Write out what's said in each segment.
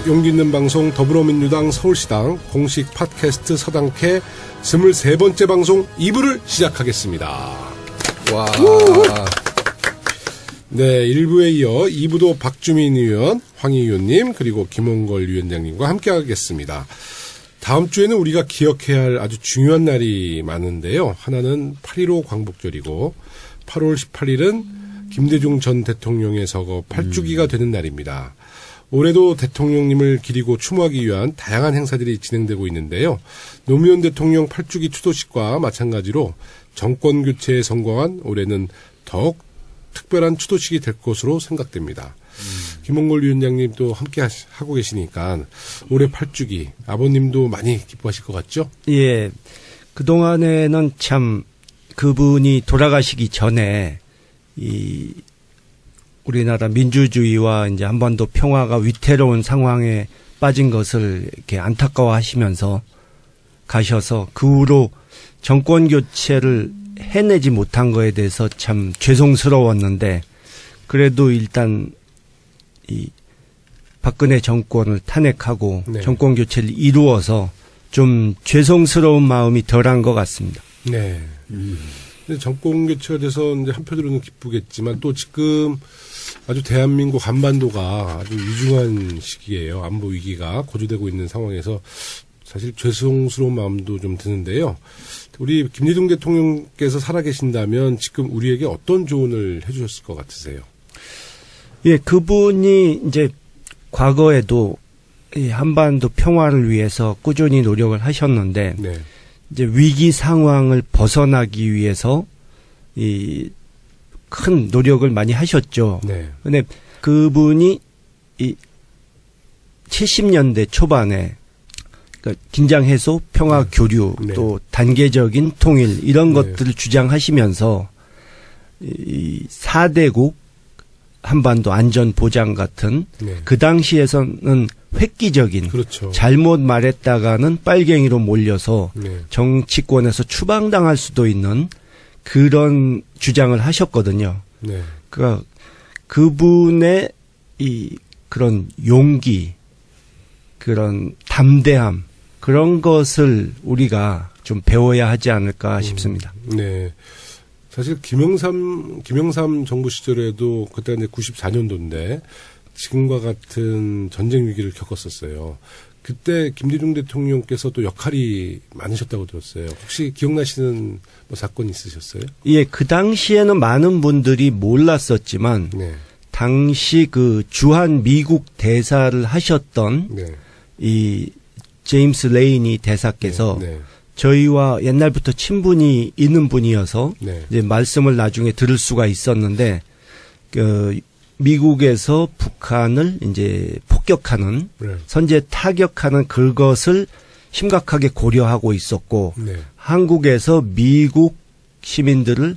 용기 있는 방송 더불어민주당 서울시당 공식 팟캐스트 서당캐 23번째 방송 2부를 시작하겠습니다. 와. 네, 1부에 이어 2부도 박주민 의원, 황희 의원님, 그리고 김홍걸 위원장님과 함께 하겠습니다. 다음 주에는 우리가 기억해야 할 아주 중요한 날이 많은데요. 하나는 8.15 광복절이고 8월 18일은 김대중 전 대통령의 서거 8주기가 되는 날입니다. 올해도 대통령님을 기리고 추모하기 위한 다양한 행사들이 진행되고 있는데요. 노무현 대통령 8주기 추도식과 마찬가지로 정권 교체에 성공한 올해는 더욱 특별한 추도식이 될 것으로 생각됩니다. 김홍걸 위원장님 또 함께 하고 계시니까 올해 8주기 아버님도 많이 기뻐하실 것 같죠? 예. 그동안에는 참 그분이 돌아가시기 전에 이 우리나라 민주주의와 이제 한반도 평화가 위태로운 상황에 빠진 것을 이렇게 안타까워하시면서 가셔서 그 후로 정권 교체를 해내지 못한 거에 대해서 참 죄송스러웠는데 그래도 일단 이 박근혜 정권을 탄핵하고 네. 정권 교체를 이루어서 좀 죄송스러운 마음이 덜한 것 같습니다. 네. 근데 정권 교체가 돼서 이제 한편으로는 기쁘겠지만 또 지금 아주 대한민국 한반도가 아주 위중한 시기예요. 안보 위기가 고조되고 있는 상황에서 사실 죄송스러운 마음도 좀 드는데요. 우리 김대중 대통령께서 살아계신다면 지금 우리에게 어떤 조언을 해주셨을 것 같으세요? 예, 그분이 이제 과거에도 이 한반도 평화를 위해서 꾸준히 노력을 하셨는데 네. 이제 위기 상황을 벗어나기 위해서 이 큰 노력을 많이 하셨죠. 네. 근데 그분이 이 70년대 초반에 그러니까 긴장 해소, 평화 교류, 네. 또 단계적인 통일 이런 네. 것들을 주장하시면서 이 4대국 한반도 안전 보장 같은 네. 그 당시에서는 획기적인 그렇죠. 잘못 말했다가는 빨갱이로 몰려서 네. 정치권에서 추방당할 수도 있는 그런 주장을 하셨거든요. 네. 그러니까 그분의 이 그런 용기, 그런 담대함 그런 것을 우리가 좀 배워야 하지 않을까 싶습니다. 네. 사실 김영삼 정부 시절에도 그때 이제 94년도인데 지금과 같은 전쟁 위기를 겪었었어요. 그때 김대중 대통령께서 또 역할이 많으셨다고 들었어요. 혹시 기억나시는 뭐 사건 있으셨어요? 예, 그 당시에는 많은 분들이 몰랐었지만 네. 당시 그 주한 미국 대사를 하셨던 네. 이 제임스 레이니 대사께서 네. 네. 저희와 옛날부터 친분이 있는 분이어서 네. 이제 말씀을 나중에 들을 수가 있었는데 그 미국에서 북한을 이제 폭격하는 네. 선제 타격하는 그것을 심각하게 고려하고 있었고 네. 한국에서 미국 시민들을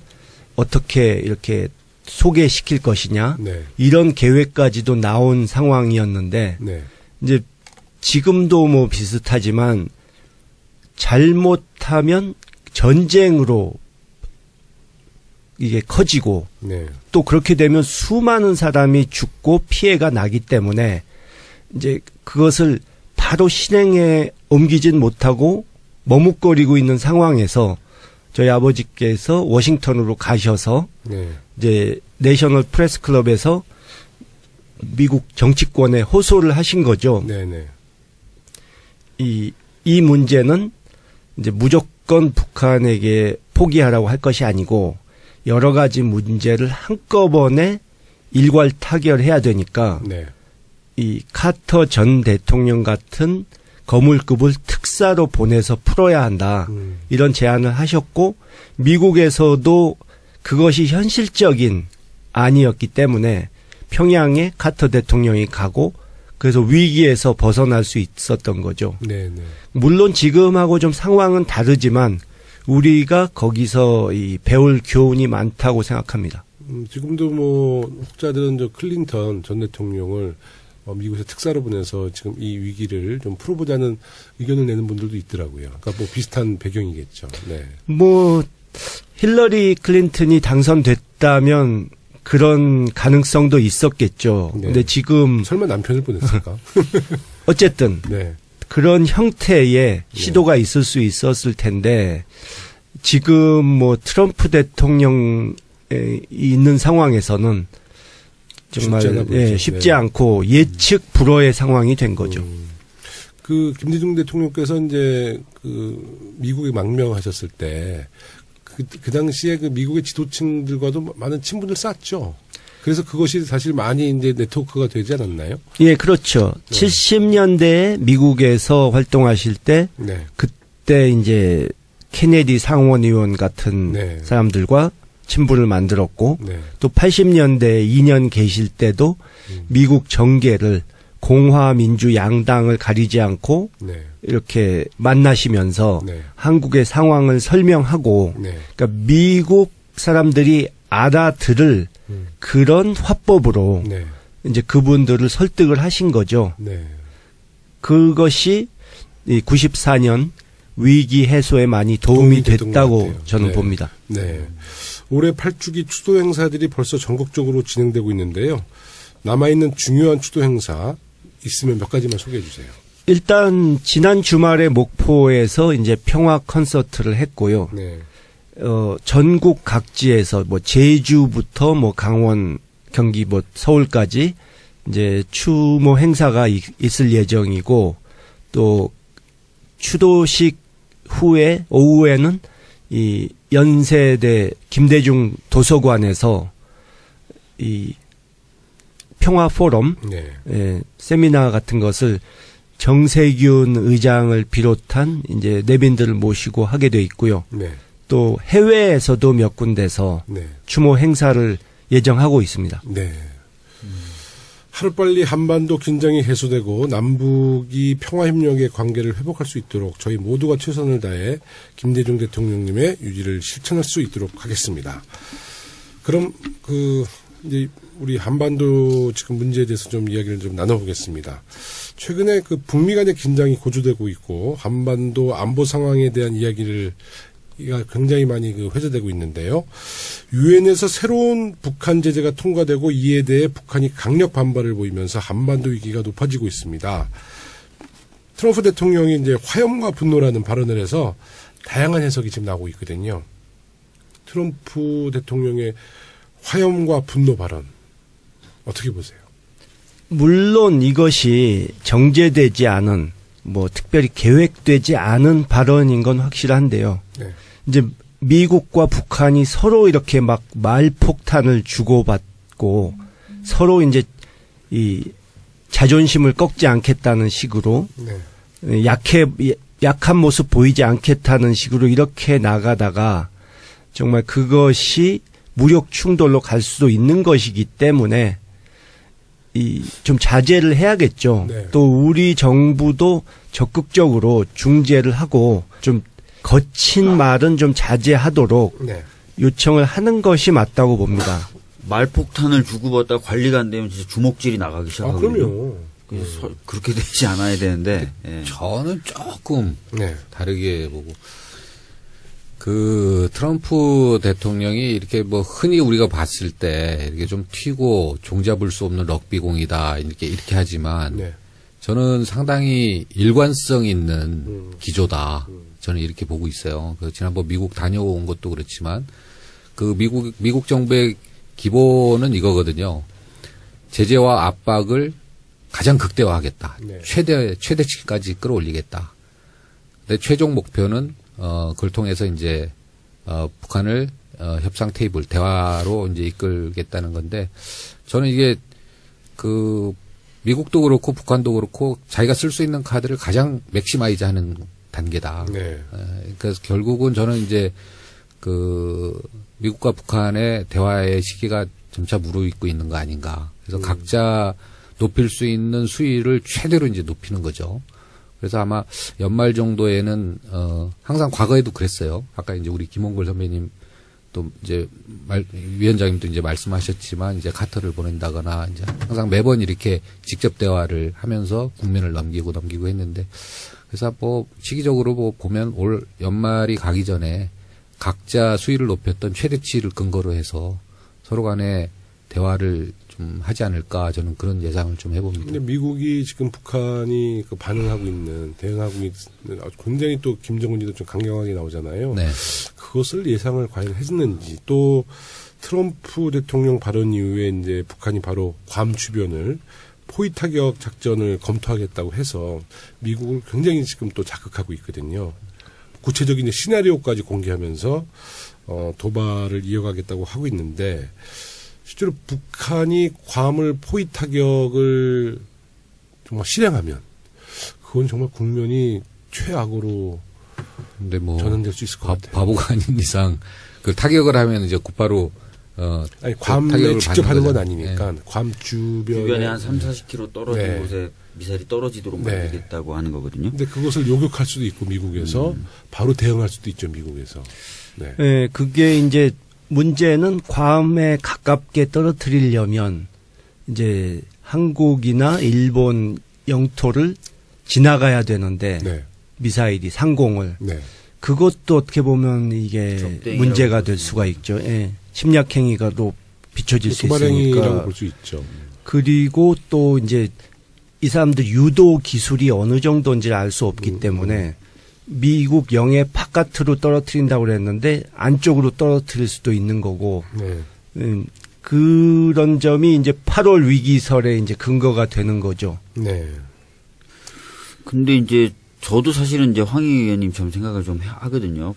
어떻게 이렇게 소개시킬 것이냐 네. 이런 계획까지도 나온 상황이었는데 네. 이제 지금도 뭐 비슷하지만 잘못하면 전쟁으로 이게 커지고 네. 또 그렇게 되면 수많은 사람이 죽고 피해가 나기 때문에 이제 그것을 바로 실행에 옮기진 못하고 머뭇거리고 있는 상황에서 저희 아버지께서 워싱턴으로 가셔서 네. 이제 내셔널 프레스 클럽에서 미국 정치권에 호소를 하신 거죠. 네네. 이 문제는 이제 무조건 북한에게 포기하라고 할 것이 아니고 여러 가지 문제를 한꺼번에 일괄 타결해야 되니까 네. 이 카터 전 대통령 같은 거물급을 특사로 보내서 풀어야 한다. 이런 제안을 하셨고 미국에서도 그것이 현실적인 안이었기 때문에 평양에 카터 대통령이 가고 그래서 위기에서 벗어날 수 있었던 거죠. 네네. 물론 지금하고 좀 상황은 다르지만 우리가 거기서 이 배울 교훈이 많다고 생각합니다. 지금도 뭐 혹자들은 저 클린턴 전 대통령을 미국에서 특사로 보내서 지금 이 위기를 좀 풀어보자는 의견을 내는 분들도 있더라고요. 그러니까 뭐 비슷한 배경이겠죠. 네. 뭐 힐러리 클린턴이 당선됐다면 그런 가능성도 있었겠죠. 네. 근데 지금 설마 남편을 보냈을까? 어쨌든 네. 그런 형태의 시도가 있을 수 있었을 텐데 지금 뭐 트럼프 대통령이 있는 상황에서는 정말 쉽지 않고 예측 불허의 상황이 된 거죠. 그 김대중 대통령께서 이제 그 미국에 망명하셨을 때 그 당시에 그 미국의 지도층들과도 많은 친분을 쌓았죠. 그래서 그것이 사실 많이 이제 네트워크가 되지 않았나요? 예, 그렇죠. 네. 70년대에 미국에서 활동하실 때 네. 그때 이제 케네디 상원의원 같은 네. 사람들과 친분을 만들었고 네. 또 80년대에 2년 계실 때도 미국 정계를 공화민주 양당을 가리지 않고 네. 이렇게 만나시면서 네. 한국의 상황을 설명하고 네. 그러니까 미국 사람들이 알아들을 그런 화법으로 네. 이제 그분들을 설득을 하신 거죠. 네. 그것이 94년 위기 해소에 많이 도움이 됐다고 저는 네. 봅니다. 네. 올해 8주기 추도 행사들이 벌써 전국적으로 진행되고 있는데요. 남아있는 중요한 추도 행사 있으면 몇 가지만 소개해 주세요. 일단 지난 주말에 목포에서 이제 평화 콘서트를 했고요. 네. 전국 각지에서 뭐 제주부터 뭐 강원, 경기 뭐 서울까지 이제 추모 행사가 있을 예정이고 또 추도식 후에 오후에는 이 연세대 김대중 도서관에서 이 평화 포럼 네. 예, 세미나 같은 것을 정세균 의장을 비롯한 이제 내빈들을 모시고 하게 돼 있고요. 네. 또 해외에서도 몇 군데서 네. 추모 행사를 예정하고 있습니다. 네. 하루빨리 한반도 긴장이 해소되고 남북이 평화협력의 관계를 회복할 수 있도록 저희 모두가 최선을 다해 김대중 대통령님의 유지를 실천할 수 있도록 하겠습니다. 그럼 이제 우리 한반도 지금 문제에 대해서 좀 이야기를 좀 나눠보겠습니다. 최근에 그 북미 간의 긴장이 고조되고 있고 한반도 안보 상황에 대한 이야기가 굉장히 많이 회자되고 있는데요. 유엔에서 새로운 북한 제재가 통과되고 이에 대해 북한이 강력 반발을 보이면서 한반도 위기가 높아지고 있습니다. 트럼프 대통령이 이제 화염과 분노라는 발언을 해서 다양한 해석이 지금 나오고 있거든요. 트럼프 대통령의 화염과 분노 발언 어떻게 보세요? 물론 이것이 정제되지 않은 뭐 특별히 계획되지 않은 발언인 건 확실한데요. 네. 이제 미국과 북한이 서로 이렇게 막 말폭탄을 주고받고 서로 이제 이 자존심을 꺾지 않겠다는 식으로 네. 약한 모습 보이지 않겠다는 식으로 이렇게 나가다가 정말 그것이 무력 충돌로 갈 수도 있는 것이기 때문에 좀 자제를 해야겠죠. 네. 또 우리 정부도 적극적으로 중재를 하고 좀 거친 말은 좀 자제하도록 네. 요청을 하는 것이 맞다고 봅니다. 말폭탄을 주고받다 관리가 안 되면 진짜 주먹질이 나가기 시작하거든요. 그럼요. 그래서 그렇게 되지 않아야 되는데. 예. 저는 조금 네. 다르게 보고 그 트럼프 대통령이 이렇게 뭐 흔히 우리가 봤을 때 이렇게 좀 튀고 종잡을 수 없는 럭비공이다 이렇게 하지만 네. 저는 상당히 일관성 있는 기조다. 저는 이렇게 보고 있어요. 그 지난번 미국 다녀온 것도 그렇지만 그 미국 정부의 기본은 이거거든요. 제재와 압박을 가장 극대화하겠다. 네. 최대치까지 끌어올리겠다. 근데 최종 목표는 그걸 통해서 이제 북한을 협상 테이블 대화로 이제 이끌겠다는 건데 저는 이게 그 미국도 그렇고 북한도 그렇고 자기가 쓸 수 있는 카드를 가장 맥시마이즈하는 단계다. 네. 그래서 결국은 저는 이제 그 미국과 북한의 대화의 시기가 점차 무르익고 있는 거 아닌가. 그래서 각자 높일 수 있는 수위를 최대로 이제 높이는 거죠. 그래서 아마 연말 정도에는 항상 과거에도 그랬어요. 아까 이제 우리 김홍걸 선배님 또 이제 위원장님도 이제 말씀하셨지만 이제 카터를 보낸다거나 이제 항상 매번 이렇게 직접 대화를 하면서 국면을 넘기고 했는데 그래서 뭐 시기적으로 뭐 보면 올 연말이 가기 전에 각자 수위를 높였던 최대치를 근거로 해서 서로 간에 대화를 좀 하지 않을까 저는 그런 예상을 좀 해봅니다. 근데 미국이 지금 북한이 그 반응하고 있는, 대응하고 있는 굉장히 또 김정은지도 좀 강경하게 나오잖아요. 네. 그것을 예상을 과연 했는지, 또 트럼프 대통령 발언 이후에 이제 북한이 바로 괌 주변을 포위 타격 작전을 검토하겠다고 해서 미국을 굉장히 지금 또 자극하고 있거든요. 구체적인 시나리오까지 공개하면서 도발을 이어가겠다고 하고 있는데, 실제로 북한이 괌을 포위 타격을 정말 실행하면 그건 정말 국면이 최악으로 근데 뭐 전환될 수 있을 것 같아요. 바보가 아닌 이상 그 타격을 하면 이제 곧바로 아니 괌에 직접 하는 건 아니니까 네. 괌 주변에 한 3-40km 떨어진 네. 곳에 미사일이 떨어지도록 네. 만들겠다고 하는 거거든요. 근데 그것을 요격할 수도 있고 미국에서 바로 대응할 수도 있죠, 미국에서. 네. 네, 그게 이제 문제는 괌에 가깝게 떨어뜨리려면 이제 한국이나 일본 영토를 지나가야 되는데 네. 미사일이 상공을 네. 그것도 어떻게 보면 이게 문제가 될 수가 있죠. 예. 침략행위가 또 비춰질 수 도발행위라고 있으니까. 볼 수 있죠. 그리고 또 이제 이 사람들 유도 기술이 어느 정도인지를 알 수 없기 때문에 미국 영해 바깥으로 떨어뜨린다고 그랬는데 안쪽으로 떨어뜨릴 수도 있는 거고 네. 그런 점이 이제 8월 위기설의 이제 근거가 되는 거죠. 네. 근데 이제 저도 사실은 이제 황 의원님처럼 생각을 좀 하거든요.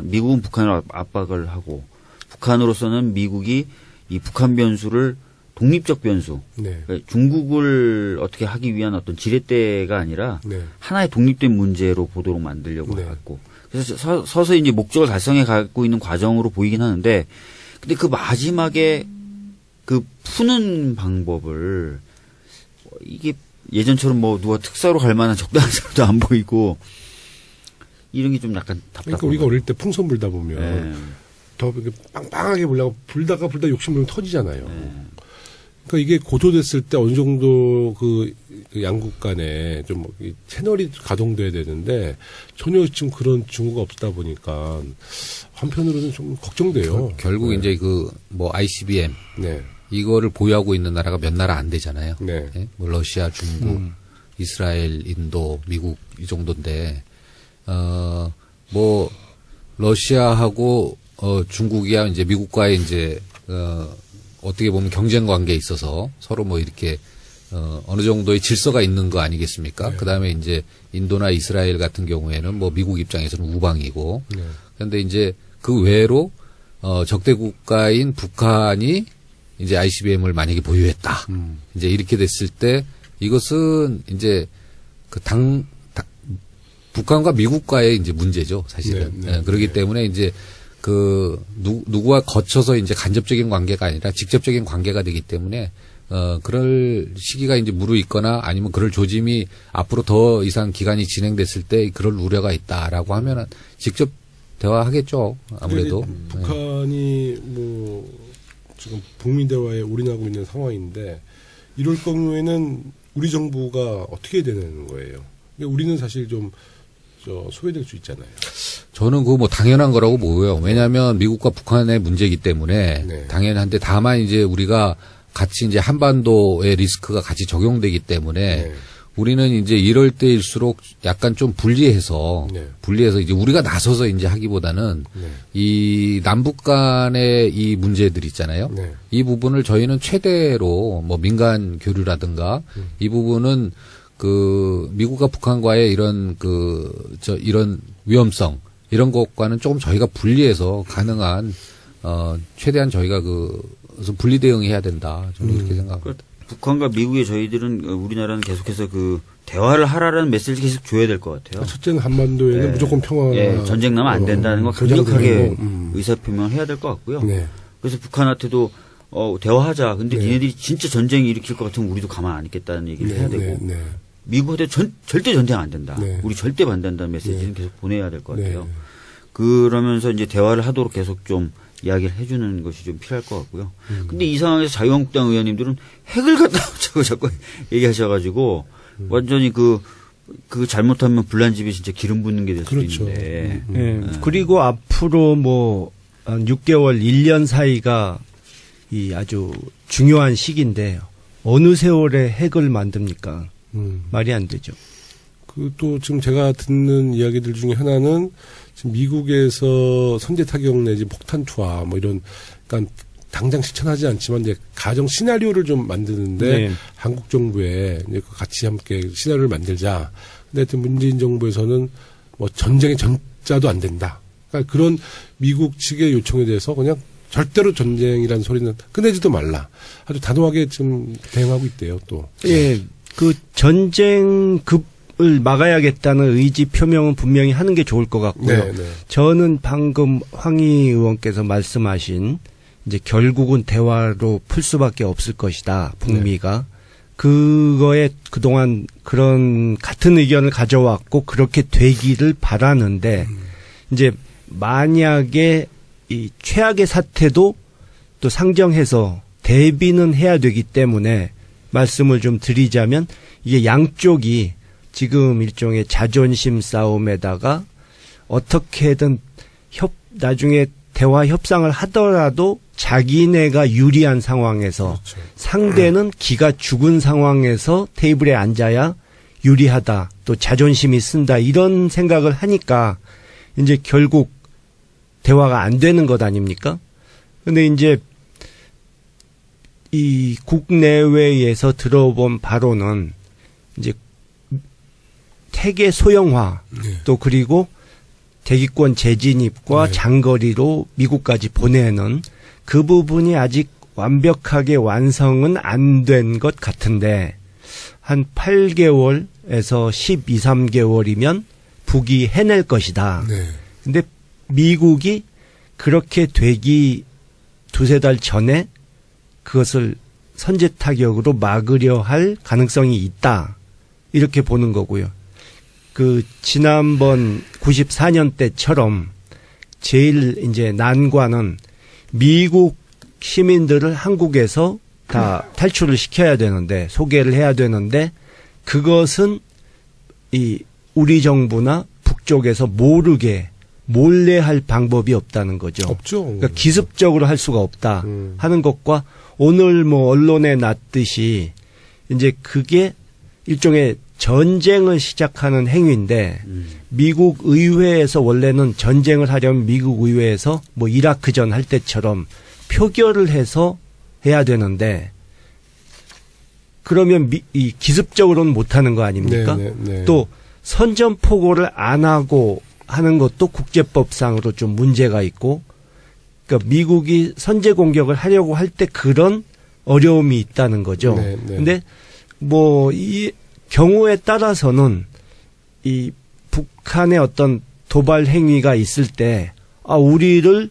미국은 북한을 압박을 하고 북한으로서는 미국이 이 북한 변수를 독립적 변수, 네. 그러니까 중국을 어떻게 하기 위한 어떤 지렛대가 아니라 네. 하나의 독립된 문제로 보도록 만들려고 네. 했고, 그래서 서서히 이제 목적을 달성해 가고 있는 과정으로 보이긴 하는데, 근데 그 마지막에 그 푸는 방법을 이게 예전처럼 뭐 누가 특사로 갈 만한 적당한 사람도 안 보이고 이런 게 좀 약간 답답해요. 그러니까 우리가 어릴 때 풍선 불다 보면 네. 더 이렇게 빵빵하게 불려고 불다가 욕심부리면 터지잖아요. 네. 그러니까 이게 고조됐을 때 어느 정도 그 양국 간에 좀 채널이 가동돼야 되는데 전혀 지금 그런 증거가 없다 보니까 한편으로는 좀 걱정돼요. 결국 네. 이제 그 뭐 ICBM 네. 이거를 보유하고 있는 나라가 몇 나라 안 되잖아요. 네. 예? 뭐 러시아, 중국, 이스라엘, 인도, 미국 이 정도인데 뭐 러시아하고 중국이야 이제 미국과의 이제 어떻게 보면 경쟁 관계에 있어서 서로 뭐 이렇게 어느 정도의 질서가 있는 거 아니겠습니까? 네. 그다음에 이제 인도나 이스라엘 같은 경우에는 뭐 미국 입장에서는 우방이고. 네. 그런데 이제 그 외로 적대 국가인 북한이 이제 ICBM을 만약에 보유했다. 이제 이렇게 됐을 때 이것은 이제 그 북한과 미국과의 이제 문제죠, 사실은. 네, 네, 그렇기 네. 때문에 이제 그 누구와 거쳐서 이제 간접적인 관계가 아니라 직접적인 관계가 되기 때문에 그럴 시기가 이제 무르익거나 아니면 그럴 조짐이 앞으로 더 이상 기간이 진행됐을 때 그럴 우려가 있다라고 하면은 직접 대화하겠죠, 아무래도. 북한이 뭐 지금 북미 대화에 올인하고 있는 상황인데 이럴 경우에는 우리 정부가 어떻게 되는 거예요? 우리는 사실 좀 소외될 수 있잖아요. 저는 그거 뭐 당연한 거라고 보고요. 왜냐하면 미국과 북한의 문제이기 때문에 네. 당연한데 다만 이제 우리가 같이 이제 한반도의 리스크가 같이 적용되기 때문에 네. 우리는 이제 이럴 때일수록 약간 좀 분리해서 이제 우리가 나서서 이제 하기보다는 이 남북 간의 이 문제들 있잖아요. 네. 이 부분을 저희는 최대로 뭐 민간 교류라든가 이 부분은 그 미국과 북한과의 이런 이런 위험성 이런 것과는 조금 저희가 분리해서 가능한 최대한 저희가 그래서 분리 대응해야 된다. 저는 이렇게 생각합니다. 북한과 미국의 저희들은 우리나라는 계속해서 그 대화를 하라는 메시지 계속 줘야 될 것 같아요. 첫째는 한반도에는 네. 무조건 평화. 전쟁 나면 안 된다는 거 강력하게 의사표명을 해야 될 것 같고요. 네. 그래서 북한한테도 대화하자. 근데 네. 니네들이 진짜 전쟁 일으킬 것 같으면 우리도 가만 안 있겠다는 얘기를 해야 되고. 네. 미국한테 절대 전쟁 안 된다. 네. 우리 절대 반대한다는 메시지는 계속 보내야 될 것 같아요. 네. 그러면서 이제 대화를 하도록 계속 좀 이야기를 해주는 것이 좀 필요할 것 같고요. 근데 이 상황에서 자유한국당 의원님들은 핵을 갖다 자꾸 얘기하셔가지고 완전히 그 잘못하면 불난집에 진짜 기름 붓는 게 될 수도 그렇죠. 있는데. 그리고 앞으로 뭐 한 6개월, 1년 사이가 이 아주 중요한 시기인데 어느 세월에 핵을 만듭니까? 말이 안 되죠. 그 또 지금 제가 듣는 이야기들 중에 하나는 지금 미국에서 선제 타격 내지 폭탄 투하 뭐 이런 그러니까 당장 실천하지 않지만 이제 가정 시나리오를 좀 만드는데 네. 한국 정부에 이제 같이 함께 시나리오를 만들자. 근데 하여튼 문재인 정부에서는 뭐 전쟁의 전자도 안 된다. 그러니까 그런 미국 측의 요청에 대해서 그냥 절대로 전쟁이라는 소리는 꺼내지도 말라. 아주 단호하게 지금 대응하고 있대요, 또. 예, 그 전쟁급을 막아야겠다는 의지 표명은 분명히 하는 게 좋을 것 같고요. 네, 네. 저는 방금 황희 의원께서 말씀하신 이제 결국은 대화로 풀 수밖에 없을 것이다, 북미가. 네. 그거에 그동안 그런 같은 의견을 가져왔고 그렇게 되기를 바라는데 이제 만약에 이 최악의 사태도 또 상정해서 대비는 해야 되기 때문에 말씀을 좀 드리자면 이게 양쪽이 지금 일종의 자존심 싸움에다가 어떻게든 나중에 대화 협상을 하더라도 자기네가 유리한 상황에서 그렇죠. 상대는 기가 죽은 상황에서 테이블에 앉아야 유리하다. 또 자존심이 쓴다. 이런 생각을 하니까 이제 결국 대화가 안 되는 것 아닙니까? 근데 이제 이 국내외에서 들어본 바로는 이제 핵의 소형화 네. 또 그리고 대기권 재진입과 네. 장거리로 미국까지 보내는 그 부분이 아직 완벽하게 완성은 안 된 것 같은데 한 8개월에서 12, 13개월이면 북이 해낼 것이다. 네. 근데 미국이 그렇게 되기 두세 달 전에 그것을 선제 타격으로 막으려 할 가능성이 있다. 이렇게 보는 거고요. 그 지난번 94년 때처럼 제일 이제 난관은 미국 시민들을 한국에서 다 탈출을 시켜야 되는데 소개를 해야 되는데 그것은 이 우리 정부나 북쪽에서 모르게 몰래 할 방법이 없다는 거죠. 없죠. 그러니까 기습적으로 할 수가 없다 하는 것과 오늘 뭐 언론에 났듯이 이제 그게 일종의 전쟁을 시작하는 행위인데 미국 의회에서 원래는 전쟁을 하려면 미국 의회에서 뭐 이라크전 할 때처럼 표결을 해서 해야 되는데 그러면 이 기습적으로는 못하는 거 아닙니까? 네, 네, 네. 또 선전포고를 안 하고 하는 것도 국제법상으로 좀 문제가 있고 그러니까 미국이 선제 공격을 하려고 할 때 그런 어려움이 있다는 거죠. 네, 네. 근데 뭐 이 경우에 따라서는 이 북한의 어떤 도발 행위가 있을 때 우리를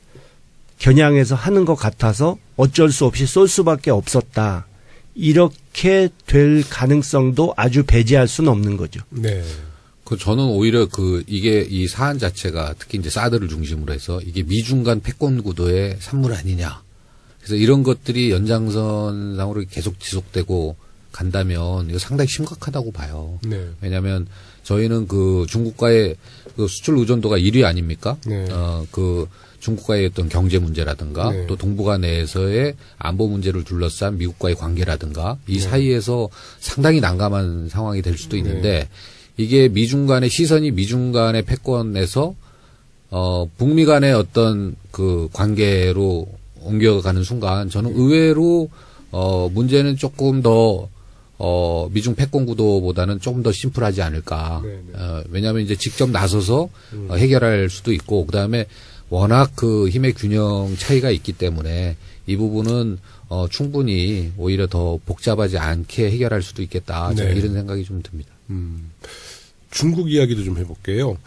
겨냥해서 하는 것 같아서 어쩔 수 없이 쏠 수밖에 없었다. 이렇게 될 가능성도 아주 배제할 수는 없는 거죠. 네. 저는 오히려 이게 이 사안 자체가 특히 이제 사드를 중심으로 해서 이게 미중 간 패권 구도의 산물 아니냐. 그래서 이런 것들이 연장선상으로 계속 지속되고 간다면 이거 상당히 심각하다고 봐요. 네. 왜냐하면 저희는 중국과의 수출 의존도가 1위 아닙니까? 네. 중국과의 어떤 경제 문제라든가 네. 또 동북아 내에서의 안보 문제를 둘러싼 미국과의 관계라든가 이 사이에서 상당히 난감한 상황이 될 수도 있는데 이게 미중 간의 시선이 미중 간의 패권에서 북미 간의 어떤 그 관계로 옮겨가는 순간 저는 의외로 문제는 조금 더 미중 패권 구도보다는 조금 더 심플하지 않을까. 왜냐하면 이제 직접 나서서 해결할 수도 있고 그다음에 워낙 그 힘의 균형 차이가 있기 때문에 이 부분은 충분히 오히려 더 복잡하지 않게 해결할 수도 있겠다. 네. 이런 생각이 좀 듭니다. 중국 이야기도 좀 해볼게요.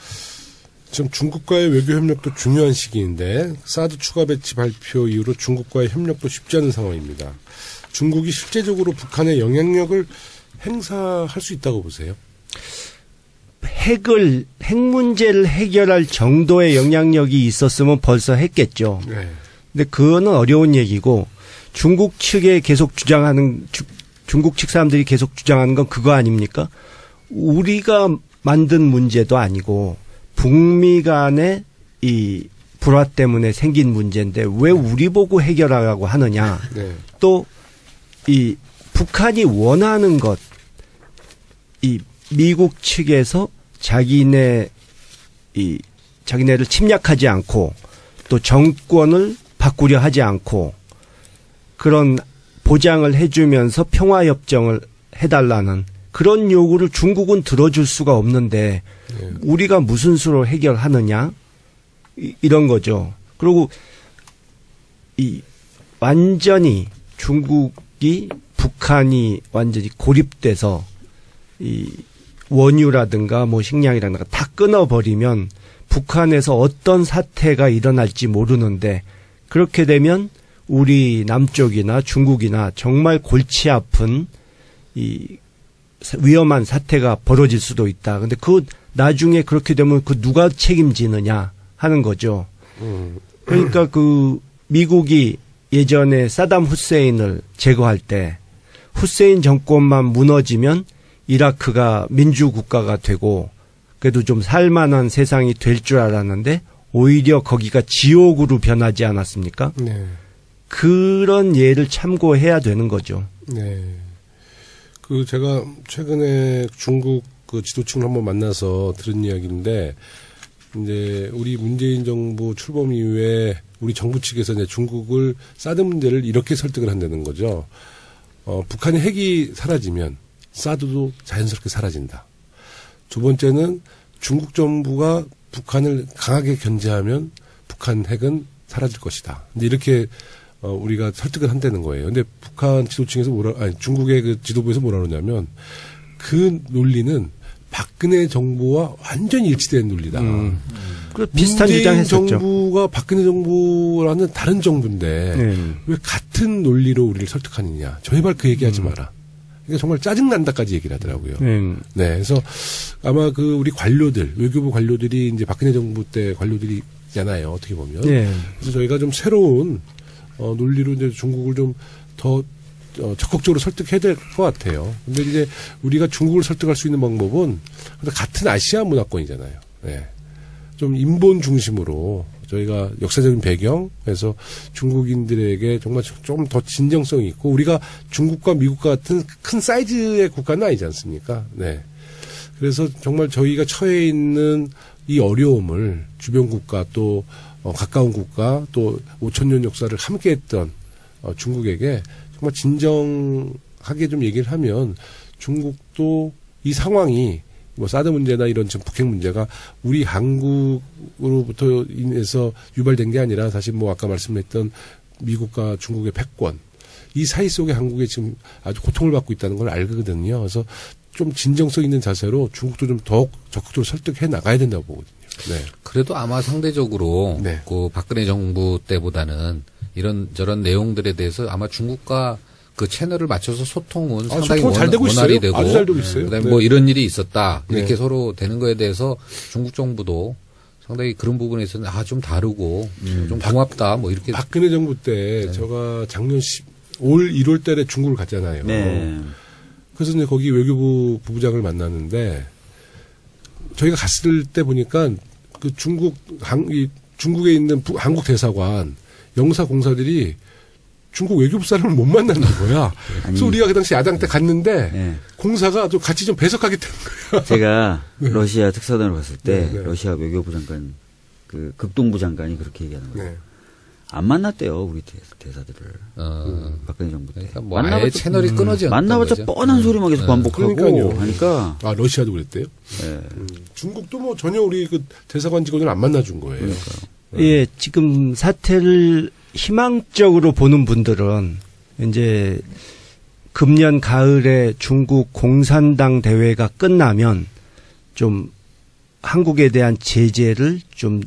지금 중국과의 외교 협력도 중요한 시기인데 사드 추가 배치 발표 이후로 중국과의 협력도 쉽지 않은 상황입니다. 중국이 실제적으로 북한의 영향력을 행사할 수 있다고 보세요? 핵 문제를 해결할 정도의 영향력이 있었으면 벌써 했겠죠. 네. 근데 그거는 어려운 얘기고 중국 측에 계속 주장하는 중국 측 사람들이 계속 주장하는 건 그거 아닙니까? 우리가 만든 문제도 아니고 북미 간의 이 불화 때문에 생긴 문제인데 왜 우리 보고 해결하라고 하느냐. 네. 또 이 북한이 원하는 것, 이 미국 측에서 자기네를 침략하지 않고 또 정권을 바꾸려 하지 않고 그런 보장을 해주면서 평화협정을 해달라는 그런 요구를 중국은 들어줄 수가 없는데 우리가 무슨 수로 해결하느냐 이런 거죠. 그리고 완전히 중국이 북한이 완전히 고립돼서 이 원유라든가 뭐 식량이라든가 다 끊어버리면 북한에서 어떤 사태가 일어날지 모르는데 그렇게 되면 우리 남쪽이나 중국이나 정말 골치 아픈 이 위험한 사태가 벌어질 수도 있다. 근데 그 나중에 그렇게 되면 그 누가 책임지느냐 하는 거죠. 그러니까 그 미국이 예전에 사담 후세인을 제거할 때 후세인 정권만 무너지면 이라크가 민주국가가 되고 그래도 좀 살만한 세상이 될 줄 알았는데 오히려 거기가 지옥으로 변하지 않았습니까? 네. 그런 예를 참고해야 되는 거죠. 네. 그 제가 최근에 중국 그 지도층을 한번 만나서 들은 이야기인데 이제 우리 문재인 정부 출범 이후에 우리 정부 측에서 이제 중국을 사드 문제를 이렇게 설득을 한다는 거죠. 북한의 핵이 사라지면 사드도 자연스럽게 사라진다. 두 번째는 중국 정부가 북한을 강하게 견제하면 북한 핵은 사라질 것이다. 근데 이렇게 우리가 설득을 한다는 거예요. 근데 북한 지도층에서 중국의 그 지도부에서 뭐라 그러냐면 그 논리는 박근혜 정부와 완전히 일치된 논리다. 그 비슷한 주장했었죠. 정부가 박근혜 정부라는 다른 정부인데 왜 같은 논리로 우리를 설득하느냐. 제발 그 얘기하지 마라. 그러니까 정말 짜증난다까지 얘기를 하더라고요. 네. 그래서 아마 그 우리 관료들, 외교부 관료들이 이제 박근혜 정부 때 관료들이잖아요. 어떻게 보면. 네. 그래서 저희가 좀 새로운 논리로 이제 중국을 좀 더 적극적으로 설득해야 될 것 같아요. 근데 이제 우리가 중국을 설득할 수 있는 방법은 같은 아시아 문화권이잖아요. 네. 좀 인본 중심으로 저희가 역사적인 배경에서 중국인들에게 정말 좀 더 진정성이 있고 우리가 중국과 미국과 같은 큰 사이즈의 국가는 아니지 않습니까? 네. 그래서 정말 저희가 처해 있는 이 어려움을 주변 국가 또 가까운 국가 또 5,000년 역사를 함께했던 중국에게 정말 진정하게 좀 얘기를 하면 중국도 이 상황이 뭐 사드 문제나 이런 지금 북핵 문제가 우리 한국으로부터 인해서 유발된 게 아니라 사실 뭐 아까 말씀했던 미국과 중국의 패권 이 사이 속에 한국이 지금 아주 고통을 받고 있다는 걸 알거든요. 그래서 좀 진정성 있는 자세로 중국도 좀 더욱 적극적으로 설득해 나가야 된다고 보거든요. 네. 그래도 아마 상대적으로 네. 그 박근혜 정부 때보다는 이런 저런 내용들에 대해서 아마 중국과 그 채널을 맞춰서 소통은 상당히 잘 되고 원활히 있어요. 되고 아주 잘 되고 있어요. 그다음에 네. 뭐 이런 일이 있었다 이렇게 네. 서로 되는 거에 대해서 중국 정부도 상당히 그런 부분에서는 좀 다르고 좀 고맙다 뭐 이렇게 박근혜 정부 때 네. 제가 작년 올 1월 달에 중국을 갔잖아요. 네. 그래서 이제 거기 외교부 부부장을 만났는데 저희가 갔을 때 보니까 그 중국에 있는 한국 대사관 영사 공사들이 중국 외교부 사람을 못 만나는 거야. 그래서 우리가 그 당시 야당 때 갔는데 네. 공사가 좀 같이 좀 배석하겠다는 거야. 제가 네. 러시아 특사단을 갔을 때 네. 러시아 외교부 장관 그 극동부 장관이 그렇게 얘기하는 거예요. 네. 안 만났대요 우리 대사들을 박근혜 정부 때. 그러니까 뭐 아예 채널이 끊어져 만나봤자 뻔한 소리만 계속 반복하고 그러니까요. 하니까. 아 러시아도 그랬대요? 네. 중국도 뭐 전혀 우리 그 대사관 직원을 안 만나준 거예요. 그러니까요. 예, 지금 사태를 희망적으로 보는 분들은 이제 금년 가을에 중국 공산당 대회가 끝나면 좀 한국에 대한 제재를 좀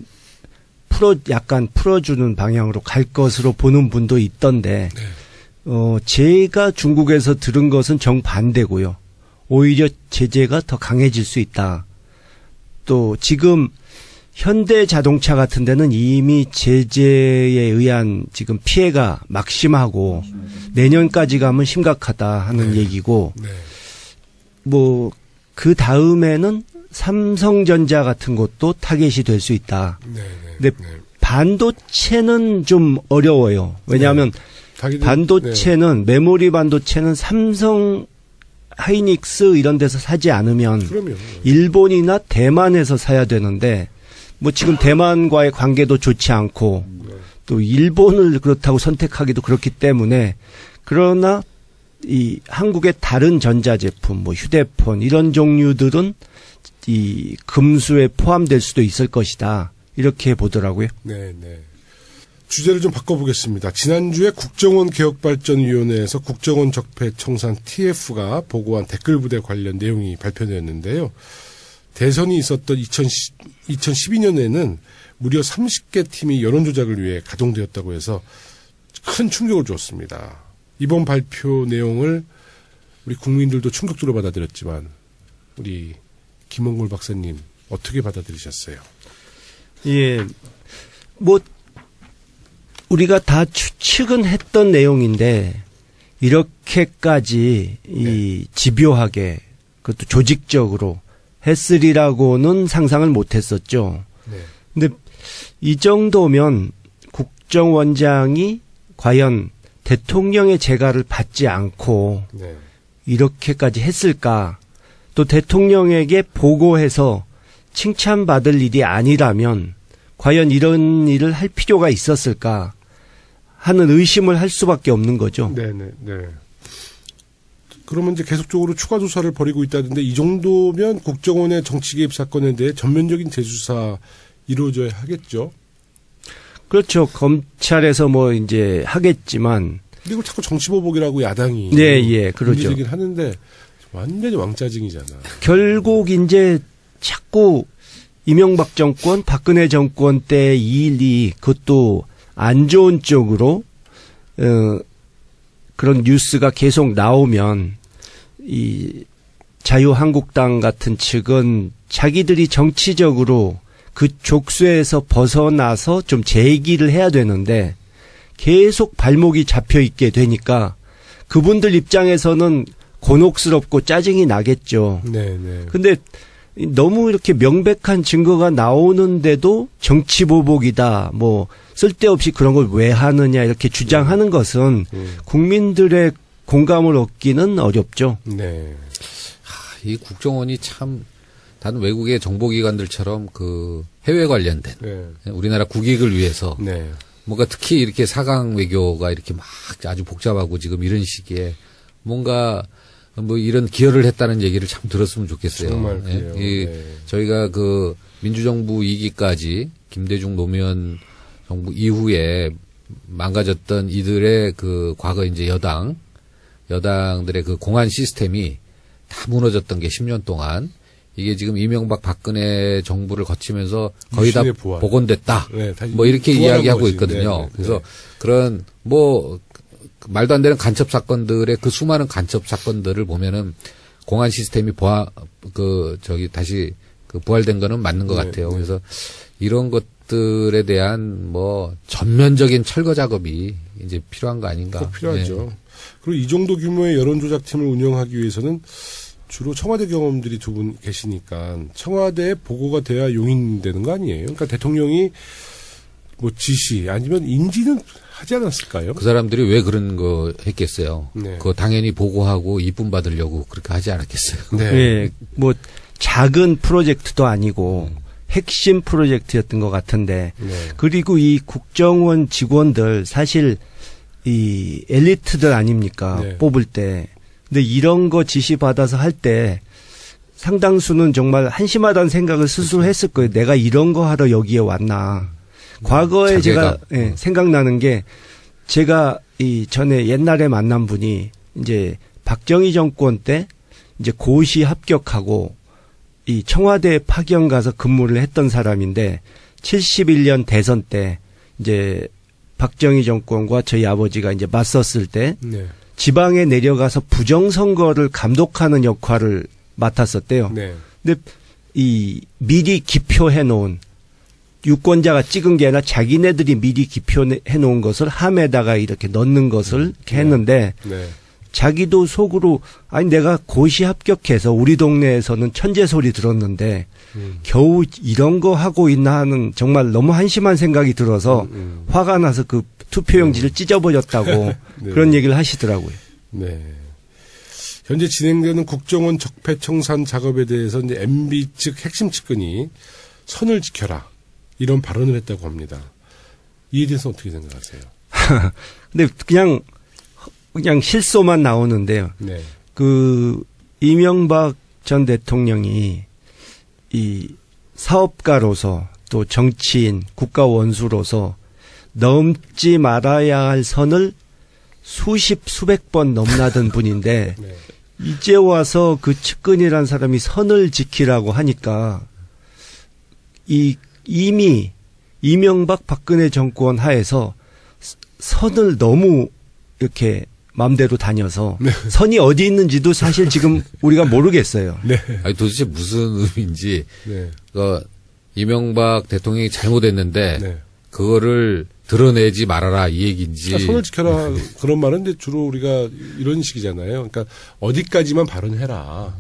약간 풀어주는 방향으로 갈 것으로 보는 분도 있던데, 제가 중국에서 들은 것은 정반대고요. 오히려 제재가 더 강해질 수 있다. 또 지금 현대 자동차 같은 데는 이미 제재에 의한 지금 피해가 막심하고 내년까지 가면 심각하다 하는 얘기고, 뭐 그 다음에는 삼성전자 같은 것도 타겟이 될 수 있다. 근데 반도체는 좀 어려워요. 왜냐하면 반도체는 메모리 반도체는 삼성 하이닉스 이런 데서 사지 않으면 그럼요. 일본이나 대만에서 사야 되는데 뭐 지금 대만과의 관계도 좋지 않고 또 일본을 그렇다고 선택하기도 그렇기 때문에 그러나 이 한국의 다른 전자제품 뭐 휴대폰 이런 종류들은 이 금수에 포함될 수도 있을 것이다. 이렇게 보더라고요. 네, 네. 주제를 좀 바꿔보겠습니다. 지난주에 국정원 개혁발전위원회에서 국정원 적폐청산 TF가 보고한 댓글부대 관련 내용이 발표되었는데요. 대선이 있었던 2012년에는 무려 30개 팀이 여론조작을 위해 가동되었다고 해서 큰 충격을 주었습니다. 이번 발표 내용을 우리 국민들도 충격적으로 받아들였지만 우리 김홍걸 박사님 어떻게 받아들이셨어요? 예, 뭐 우리가 다 추측은 했던 내용인데 이렇게까지 이 집요하게 그것도 조직적으로 했으리라고는 상상을 못했었죠. 네. 근데 이 정도면 국정원장이 과연 대통령의 재가를 받지 않고 네. 이렇게까지 했을까? 또 대통령에게 보고해서 칭찬받을 일이 아니라면 과연 이런 일을 할 필요가 있었을까 하는 의심을 할 수밖에 없는 거죠. 네, 네, 네. 그러면 이제 계속적으로 추가 조사를 벌이고 있다던데 이 정도면 국정원의 정치 개입 사건에 대해 전면적인 재수사 이루어져야 하겠죠. 그렇죠. 검찰에서 뭐 이제 하겠지만. 그리고 자꾸 정치보복이라고 야당이. 네, 예, 그렇죠. 문제긴 하는데 완전히 왕짜증이잖아. 결국 이제 자꾸 이명박 정권, 박근혜 정권 때 이 일이 그것도 안 좋은 쪽으로 그런 뉴스가 계속 나오면 이 자유한국당 같은 측은 자기들이 정치적으로 그 족쇄에서 벗어나서 좀 재기를 해야 되는데 계속 발목이 잡혀 있게 되니까 그분들 입장에서는 곤혹스럽고 짜증이 나겠죠. 네, 네. 근데 너무 이렇게 명백한 증거가 나오는데도 정치보복이다, 뭐 쓸데없이 그런 걸 왜 하느냐 이렇게 주장하는 것은 국민들의 공감을 얻기는 어렵죠. 네. 이 국정원이 참 다른 외국의 정보기관들처럼 그 해외 관련된 네. 우리나라 국익을 위해서 네. 뭔가 특히 이렇게 사강 외교가 이렇게 막 아주 복잡하고 지금 이런 시기에 뭔가 뭐 이런 기여를 했다는 얘기를 참 들었으면 좋겠어요. 정말 그래요. 네. 저희가 그 민주정부 2기까지 김대중 노무현 정부 이후에 망가졌던 이들의 그 과거 이제 여당들의 그 공안 시스템이 다 무너졌던 게 10년 동안 이게 지금 이명박 박근혜 정부를 거치면서 거의 다 부활. 복원됐다. 네, 뭐 이렇게 이야기하고 거지. 있거든요. 네, 네, 그래서 네. 그런 뭐 말도 안 되는 간첩 사건들의 그 수많은 간첩 사건들을 보면은 공안 시스템이 다시 그 부활된 거는 맞는 것 네, 같아요. 네. 그래서 이런 것들에 대한 뭐 전면적인 철거 작업이 이제 필요한 거 아닌가. 꼭 필요하죠. 네. 그리고 이 정도 규모의 여론조작팀을 운영하기 위해서는 주로 청와대 경험들이 두 분 계시니까 청와대에 보고가 돼야 용인되는 거 아니에요? 그러니까 대통령이 뭐 지시 아니면 인지는 하지 않았을까요? 그 사람들이 왜 그런 거 했겠어요? 네. 그거 당연히 보고하고 이쁨 받으려고 그렇게 하지 않았겠어요? 네. 예, 뭐 작은 프로젝트도 아니고 핵심 프로젝트였던 것 같은데 네. 그리고 이 국정원 직원들 사실 이 엘리트들 아닙니까? 네. 뽑을 때. 근데 이런 거 지시 받아서 할 때 상당수는 정말 한심하다는 생각을 스스로 했을 거예요. 내가 이런 거 하러 여기에 왔나. 과거에 자괴감. 제가 생각나는 게 제가 이 전에 옛날에 만난 분이 이제 박정희 정권 때 이제 고시 합격하고 이 청와대에 파견 가서 근무를 했던 사람인데 71년 대선 때 이제 박정희 정권과 저희 아버지가 이제 맞섰을 때 네. 지방에 내려가서 부정선거를 감독하는 역할을 맡았었대요. 네. 근데 이 미리 기표해 놓은 유권자가 찍은 게 아니라 자기네들이 미리 기표해 놓은 것을 함에다가 이렇게 넣는 것을 이렇게 했는데 네. 자기도 속으로 아니 내가 고시 합격해서 우리 동네에서는 천재 소리 들었는데 겨우 이런 거 하고 있나 하는 정말 너무 한심한 생각이 들어서 화가 나서 그 투표용지를 찢어버렸다고 네. 그런 얘기를 하시더라고요. 네. 현재 진행되는 국정원 적폐청산 작업에 대해서 이제 MB 측 핵심 측근이 선을 지켜라 이런 발언을 했다고 합니다. 이에 대해서 어떻게 생각하세요? 근데 그냥 실소만 나오는데요. 네. 그 이명박 전 대통령이 이 사업가로서 또 정치인, 국가 원수로서 넘지 말아야 할 선을 수백 번 넘나든 분인데 네. 이제 와서 그 측근이란 사람이 선을 지키라고 하니까 이미 이명박 박근혜 정권 하에서 선을 너무 이렇게 마음대로 다녀서 네. 선이 어디 있는지도 사실 지금 우리가 모르겠어요. 네. 아니 도대체 무슨 의미인지 네. 이명박 대통령이 잘못했는데 네. 그거를 드러내지 말아라 이 얘기인지. 그러니까 손을 지켜라 그런 말은 이제 주로 우리가 이런 식이잖아요. 그러니까 어디까지만 발언해라.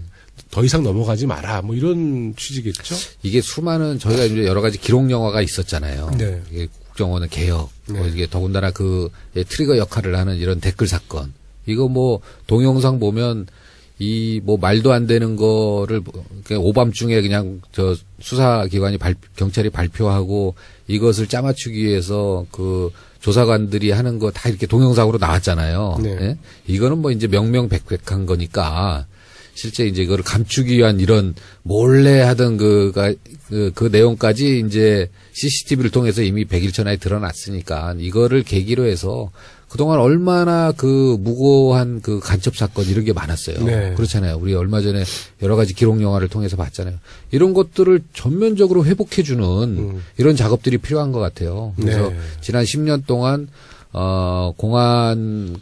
더 이상 넘어가지 마라. 뭐 이런 취지겠죠. 이게 수많은 저희가 이제 여러 가지 기록 영화가 있었잖아요. 네. 이게 국정원의 개혁, 네. 이게 더군다나 그 트리거 역할을 하는 이런 댓글 사건. 이거 뭐 동영상 보면 이 뭐 말도 안 되는 거를 오밤중에 그냥 저 수사기관이 경찰이 발표하고 이것을 짜맞추기 위해서 그 조사관들이 하는 거 다 이렇게 동영상으로 나왔잖아요. 네. 네? 이거는 뭐 이제 명명백백한 거니까 실제 이제 이거를 감추기 위한 이런 몰래 하던 그 내용까지 이제 CCTV를 통해서 이미 100일 전에 드러났으니까 이거를 계기로 해서 그동안 얼마나 그 무고한 그 간첩 사건 이런 게 많았어요. 네. 그렇잖아요. 우리 얼마 전에 여러 가지 기록 영화를 통해서 봤잖아요. 이런 것들을 전면적으로 회복해주는 이런 작업들이 필요한 것 같아요. 그래서 네. 지난 10년 동안 공안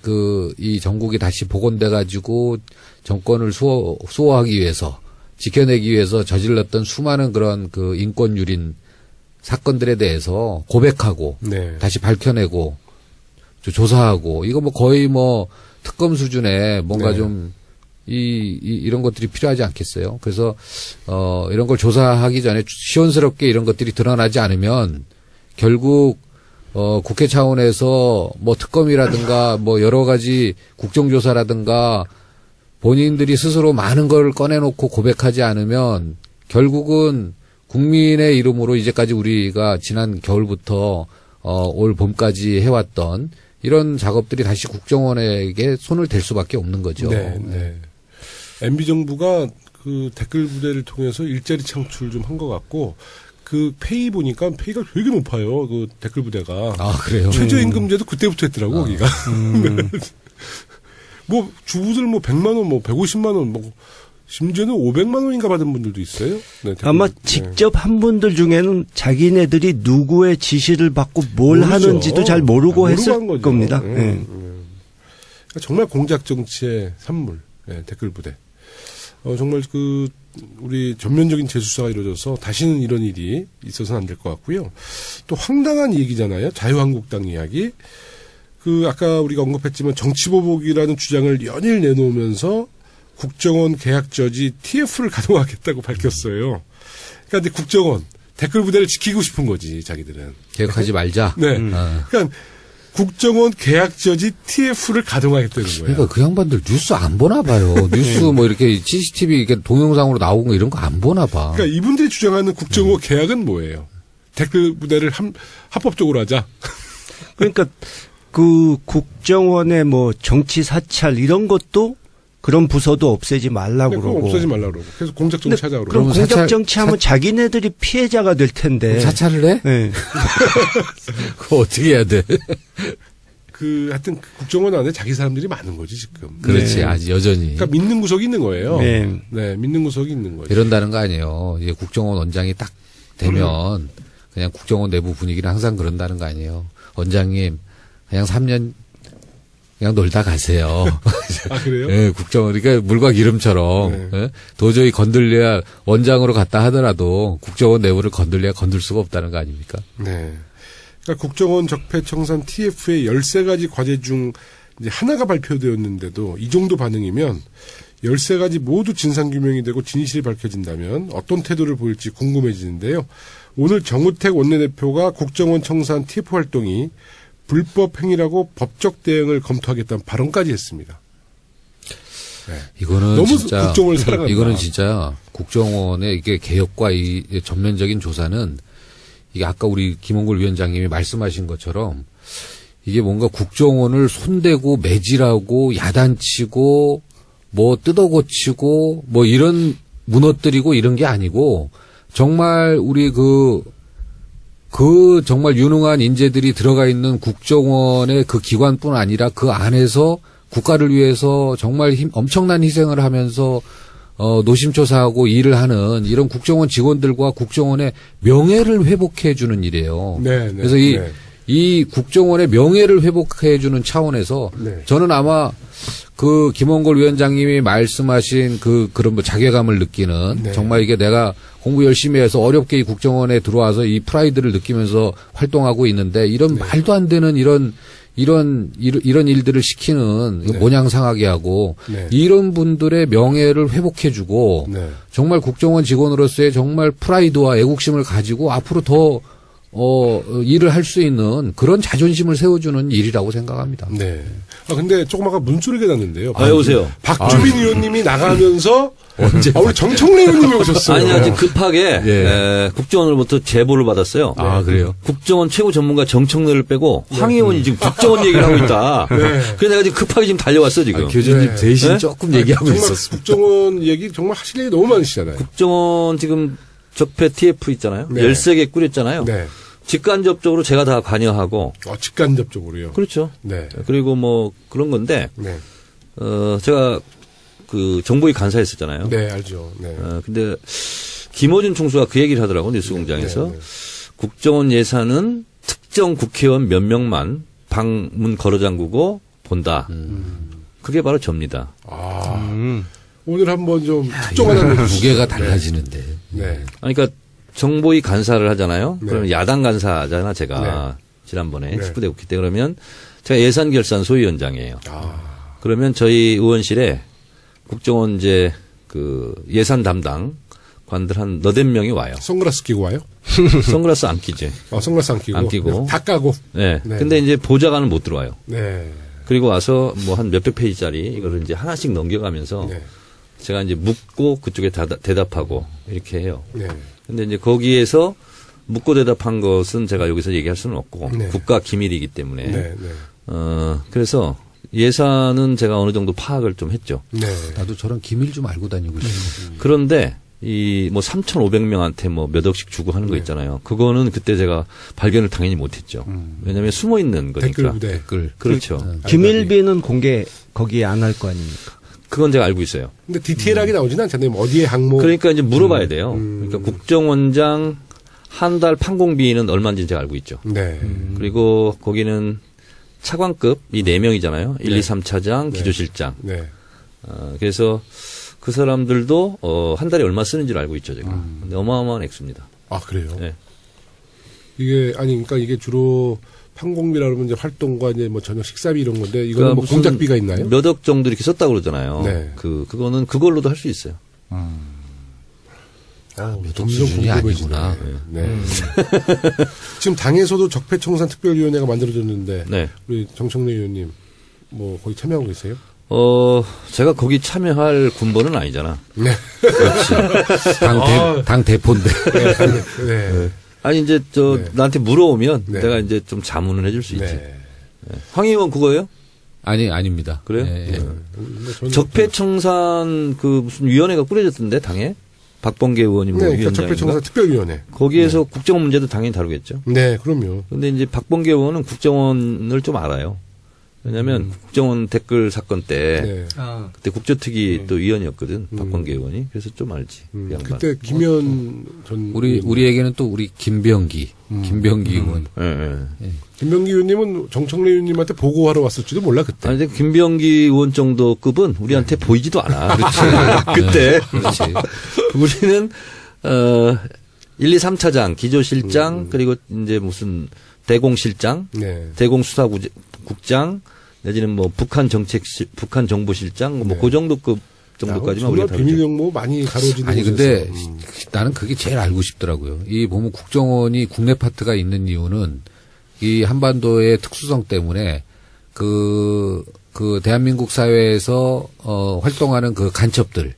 이 전국이 다시 복원돼 가지고 정권을 수호하기 위해서 지켜내기 위해서 저질렀던 수많은 그런 그 인권 유린 사건들에 대해서 고백하고 네. 다시 밝혀내고 조사하고 이거 뭐 거의 뭐 특검 수준의 뭔가 네. 좀 이런 것들이 필요하지 않겠어요? 그래서 이런 걸 조사하기 전에 시원스럽게 이런 것들이 드러나지 않으면 결국 국회 차원에서 뭐 특검이라든가 뭐 여러 가지 국정조사라든가 본인들이 스스로 많은 걸 꺼내놓고 고백하지 않으면 결국은 국민의 이름으로 이제까지 우리가 지난 겨울부터 올 봄까지 해왔던 이런 작업들이 다시 국정원에게 손을 댈 수밖에 없는 거죠. 네, 네. MB 정부가 그 댓글 부대를 통해서 일자리 창출 좀 한 것 같고 그 페이 보니까 페이가 되게 높아요. 그 댓글 부대가. 아, 그래요? 최저임금제도 그때부터 했더라고, 거기가. 뭐, 주부들 뭐 100만 원, 뭐 150만 원, 뭐, 심지어는 500만 원인가 받은 분들도 있어요. 네, 아마 직접 한 분들 중에는 자기네들이 누구의 지시를 받고 뭘 모르죠. 하는지도 잘 모르고 했을 한 겁니다. 그러니까 정말 공작 정치의 산물, 네, 댓글 부대. 정말 우리 전면적인 재수사가 이루어져서 다시는 이런 일이 있어서는 안 될 것 같고요. 또 황당한 얘기잖아요. 자유한국당 이야기. 아까 우리가 언급했지만 정치보복이라는 주장을 연일 내놓으면서 국정원 계약 저지 TF를 가동하겠다고 밝혔어요. 그러니까 근데 국정원 댓글 부대를 지키고 싶은 거지, 자기들은. 개혁하지 말자. 네. 그러니까 국정원 계약 저지 TF를 가동하겠다는 거예요. 그러니까 그 양반들 뉴스 안 보나 봐요. 뉴스 뭐 이렇게 CCTV 이렇게 동영상으로 나오는 거 이런 거 안 보나 봐. 그러니까 이분들이 주장하는 국정원 계약은 뭐예요? 댓글 부대를 합법적으로 하자. 그러니까 그 국정원의 뭐 정치 사찰 이런 것도 그런 부서도 없애지 말라고 그러고. 없애지 말라고 그러고. 그래서 공작 정치 하자고 그러고. 그럼 공작 정치하면 자기네들이 피해자가 될 텐데. 사찰을 해? 네. 그거 어떻게 해야 돼? 하여튼 국정원 안에 자기 사람들이 많은 거지, 지금. 그렇지, 네. 아직 여전히. 그러니까 믿는 구석이 있는 거예요. 네. 네, 믿는 구석이 있는 거죠. 이런다는 거 아니에요. 이제 국정원 원장이 딱 되면 그냥 국정원 내부 분위기는 항상 그런다는 거 아니에요. 원장님, 그냥 3년 그냥 놀다 가세요. 아, 그래요? 네, 국정원, 그러니까 물과 기름처럼 네. 네? 도저히 건들려야 원장으로 갔다 하더라도 국정원 내부를 건들려야 건들 수가 없다는 거 아닙니까? 네. 그러니까 국정원 적폐청산 TF의 13가지 과제 중 이제 하나가 발표되었는데도 이 정도 반응이면 13가지 모두 진상규명이 되고 진실이 밝혀진다면 어떤 태도를 보일지 궁금해지는데요. 오늘 정우택 원내대표가 국정원 청사한 TF 활동이 불법 행위라고 법적 대응을 검토하겠다는 발언까지 했습니다. 네. 이거는 너무 진짜 국정원을 사랑한다. 이거는 진짜 국정원의 이게 개혁과 이 전면적인 조사는 이게 아까 우리 김홍걸 위원장님이 말씀하신 것처럼 이게 뭔가 국정원을 손대고 매질하고 야단치고 뭐 뜯어고치고 뭐 이런 무너뜨리고 이런 게 아니고 정말 우리 그 정말 유능한 인재들이 들어가 있는 국정원의 그 기관뿐 아니라 그 안에서 국가를 위해서 정말 엄청난 희생을 하면서 노심초사하고 일을 하는 이런 국정원 직원들과 국정원의 명예를 회복해 주는 일이에요. 네, 네, 그래서 네. 이 국정원의 명예를 회복해 주는 차원에서 네. 저는 아마 그 김홍걸 위원장님이 말씀하신 그런 뭐 자괴감을 느끼는 네. 정말 이게 내가 공부 열심히 해서 어렵게 이 국정원에 들어와서 이 프라이드를 느끼면서 활동하고 있는데 이런 말도 안 되는 이런 일들을 시키는 네. 모양 상하게 하고 네. 이런 분들의 명예를 회복해주고 네. 정말 국정원 직원으로서의 정말 프라이드와 애국심을 가지고 앞으로 더 일을 할 수 있는 그런 자존심을 세워주는 일이라고 생각합니다. 네. 근데 조금 아까 문소리가 났는데요. 여보세요. 박주민 의원님이 나가면서 우리 정청래 의원님이 오셨어요. 아니, 아직 급하게 예. 국정원으로부터 제보를 받았어요. 아, 그래요? 국정원 최고 전문가 정청래를 빼고 황 의원이 지금 국정원 얘기를 하고 있다. 그래서 내가 지금 급하게 지금 달려왔어, 지금. 교수님 대신 네? 조금 얘기하고 정말 있었습니다. 국정원 얘기 정말 하실 일이 너무 많으시잖아요. 국정원 지금 적폐 TF 있잖아요. 네. 13개 꾸렸잖아요. 네. 직간접적으로 제가 다 관여하고. 직간접적으로요. 그렇죠. 네. 그리고 뭐 그런 건데, 네. 제가 그 정보위 간사했었잖아요. 네, 알죠. 네. 근데 김어준 총수가 그 얘기를 하더라고, 뉴스공장에서. 네, 네. 국정원 예산은 특정 국회의원 몇 명만 방문 걸어 잠그고 본다. 그게 바로 접니다. 오늘 한번 좀 특정 하나 무게가 달라지는데. 네. 그러니까 정보위 간사를 하잖아요. 네. 그러면 야당 간사잖아, 제가. 지난번에 네. 19대 국회 때. 그러면 제가 예산결산 소위원장이에요. 아. 그러면 저희 의원실에 국정원 이제 그 예산 담당 관들 한 너댓 명이 와요. 선글라스 끼고 와요? 선글라스 안 끼지. 선글라스 안 끼고. 안 끼고. 다 까고. 네. 네. 근데 이제 보좌관은 못 들어와요. 네. 그리고 와서 뭐 한 몇백 페이지짜리 이거를 이제 하나씩 넘겨가면서 네. 제가 이제 묻고 그쪽에 대답하고 이렇게 해요. 네. 근데 이제 거기에서 묻고 대답한 것은 제가 여기서 얘기할 수는 없고 네. 국가 기밀이기 때문에. 네. 네. 그래서 예산은 제가 어느 정도 파악을 좀 했죠. 네. 나도 저런 기밀 좀 알고 다니고 싶어. 그런데 이 뭐 3,500명한테 뭐 몇 억씩 주고 하는 거 있잖아요. 그거는 그때 제가 발견을 당연히 못했죠. 왜냐하면 숨어 있는 거니까. 댓글 부대. 댓글. 그렇죠. 기밀비는 공개 거기에 안 할 거 아닙니까? 그건 제가 알고 있어요. 근데 디테일하게 나오지는 않잖아요. 뭐 어디에 항목. 그러니까 이제 물어봐야 돼요. 그러니까 국정원장 한 달 판공비는 얼마인지 제가 알고 있죠. 네. 그리고 거기는 차관급 이 4명이잖아요. 1, 2, 3차장, 기조실장. 네. 그래서 그 사람들도 한 달에 얼마 쓰는지를 알고 있죠, 제가. 근데 어마어마한 액수입니다. 아, 그래요? 네. 이게, 그러니까 이게 주로 판공비라 그러면 이제 활동과 이제 뭐 저녁 식사비 이런 건데, 이거는 그러니까 뭐 무슨 공작비가 있나요? 몇 억 정도 이렇게 썼다고 그러잖아요. 네. 그거는 그걸로도 할 수 있어요. 점점 수준이 궁금해지네. 아니구나. 네. 지금 당에서도 적폐청산 특별위원회가 만들어졌는데, 네. 우리 정청래 의원님, 뭐 거기 참여하고 계세요? 제가 거기 참여할 군번은 아니잖아. 네. 당 대표인데. 네. 아니, 이제, 네. 나한테 물어오면 네. 내가 이제 좀 자문을 해줄 수 있지. 네. 황 의원 그거예요? 아닙니다. 그래요? 예. 적폐청산 그 무슨 위원회가 꾸려졌던데, 당에? 박범계 의원이 뭐 네, 위원장인가? 적폐청산 특별위원회. 거기에서 국정원 문제도 당연히 다루겠죠. 네, 그럼요. 근데 이제 박범계 의원은 국정원을 좀 알아요. 왜냐면 국정원 댓글 사건 때 네. 그때 국조특위 또 위원이었거든. 박범계 의원이. 그래서 좀 알지. 그 양반. 그때 김현 전 우리에게는 또 우리 김병기 의원. 예. 김병기 의원님은 정청래 의원님한테 보고하러 왔을지도 몰라 그때. 아니, 근데 김병기 의원 정도 급은 우리한테 보이지도 않아. 그렇지. 그때. 그렇지. 우리는 1, 2, 3차장, 기조실장, 그리고 이제 무슨 대공실장, 네. 대공수사국장, 내지는 뭐 북한 정보실장 뭐 그 정도급 정도까지만 우리가 비밀 정보 많이 가로지는. 아니 근데 나는 그게 제일 알고 싶더라고요. 이 보면 국정원이 국내 파트가 있는 이유는 이 한반도의 특수성 때문에 그 대한민국 사회에서 활동하는 그 간첩들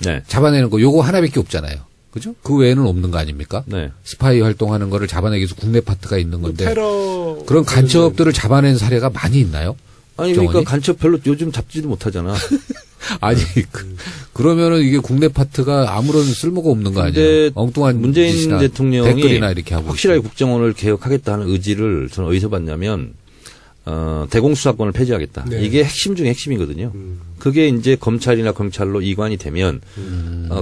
네. 잡아내는 거 요거 하나밖에 없잖아요. 그죠? 그 외에는 없는 거 아닙니까? 네. 스파이 활동하는 거를 잡아내기 위해서 국내 파트가 있는 건데 테러 그런 간첩들을 잡아낸 사례가 많이 있나요? 아니 그러니까 간첩 별로 요즘 잡지도 못하잖아. 아니 그러면은 이게 국내 파트가 아무런 쓸모가 없는 거 아니에요? 엉뚱한 문재인 대통령이 댓글이나 이렇게 하고 확실하게 국정원을 개혁하겠다는 의지를 저는 어디서 봤냐면 대공수사권을 폐지하겠다. 네. 이게 핵심 중에 핵심이거든요. 그게 이제 검찰이나 경찰로 이관이 되면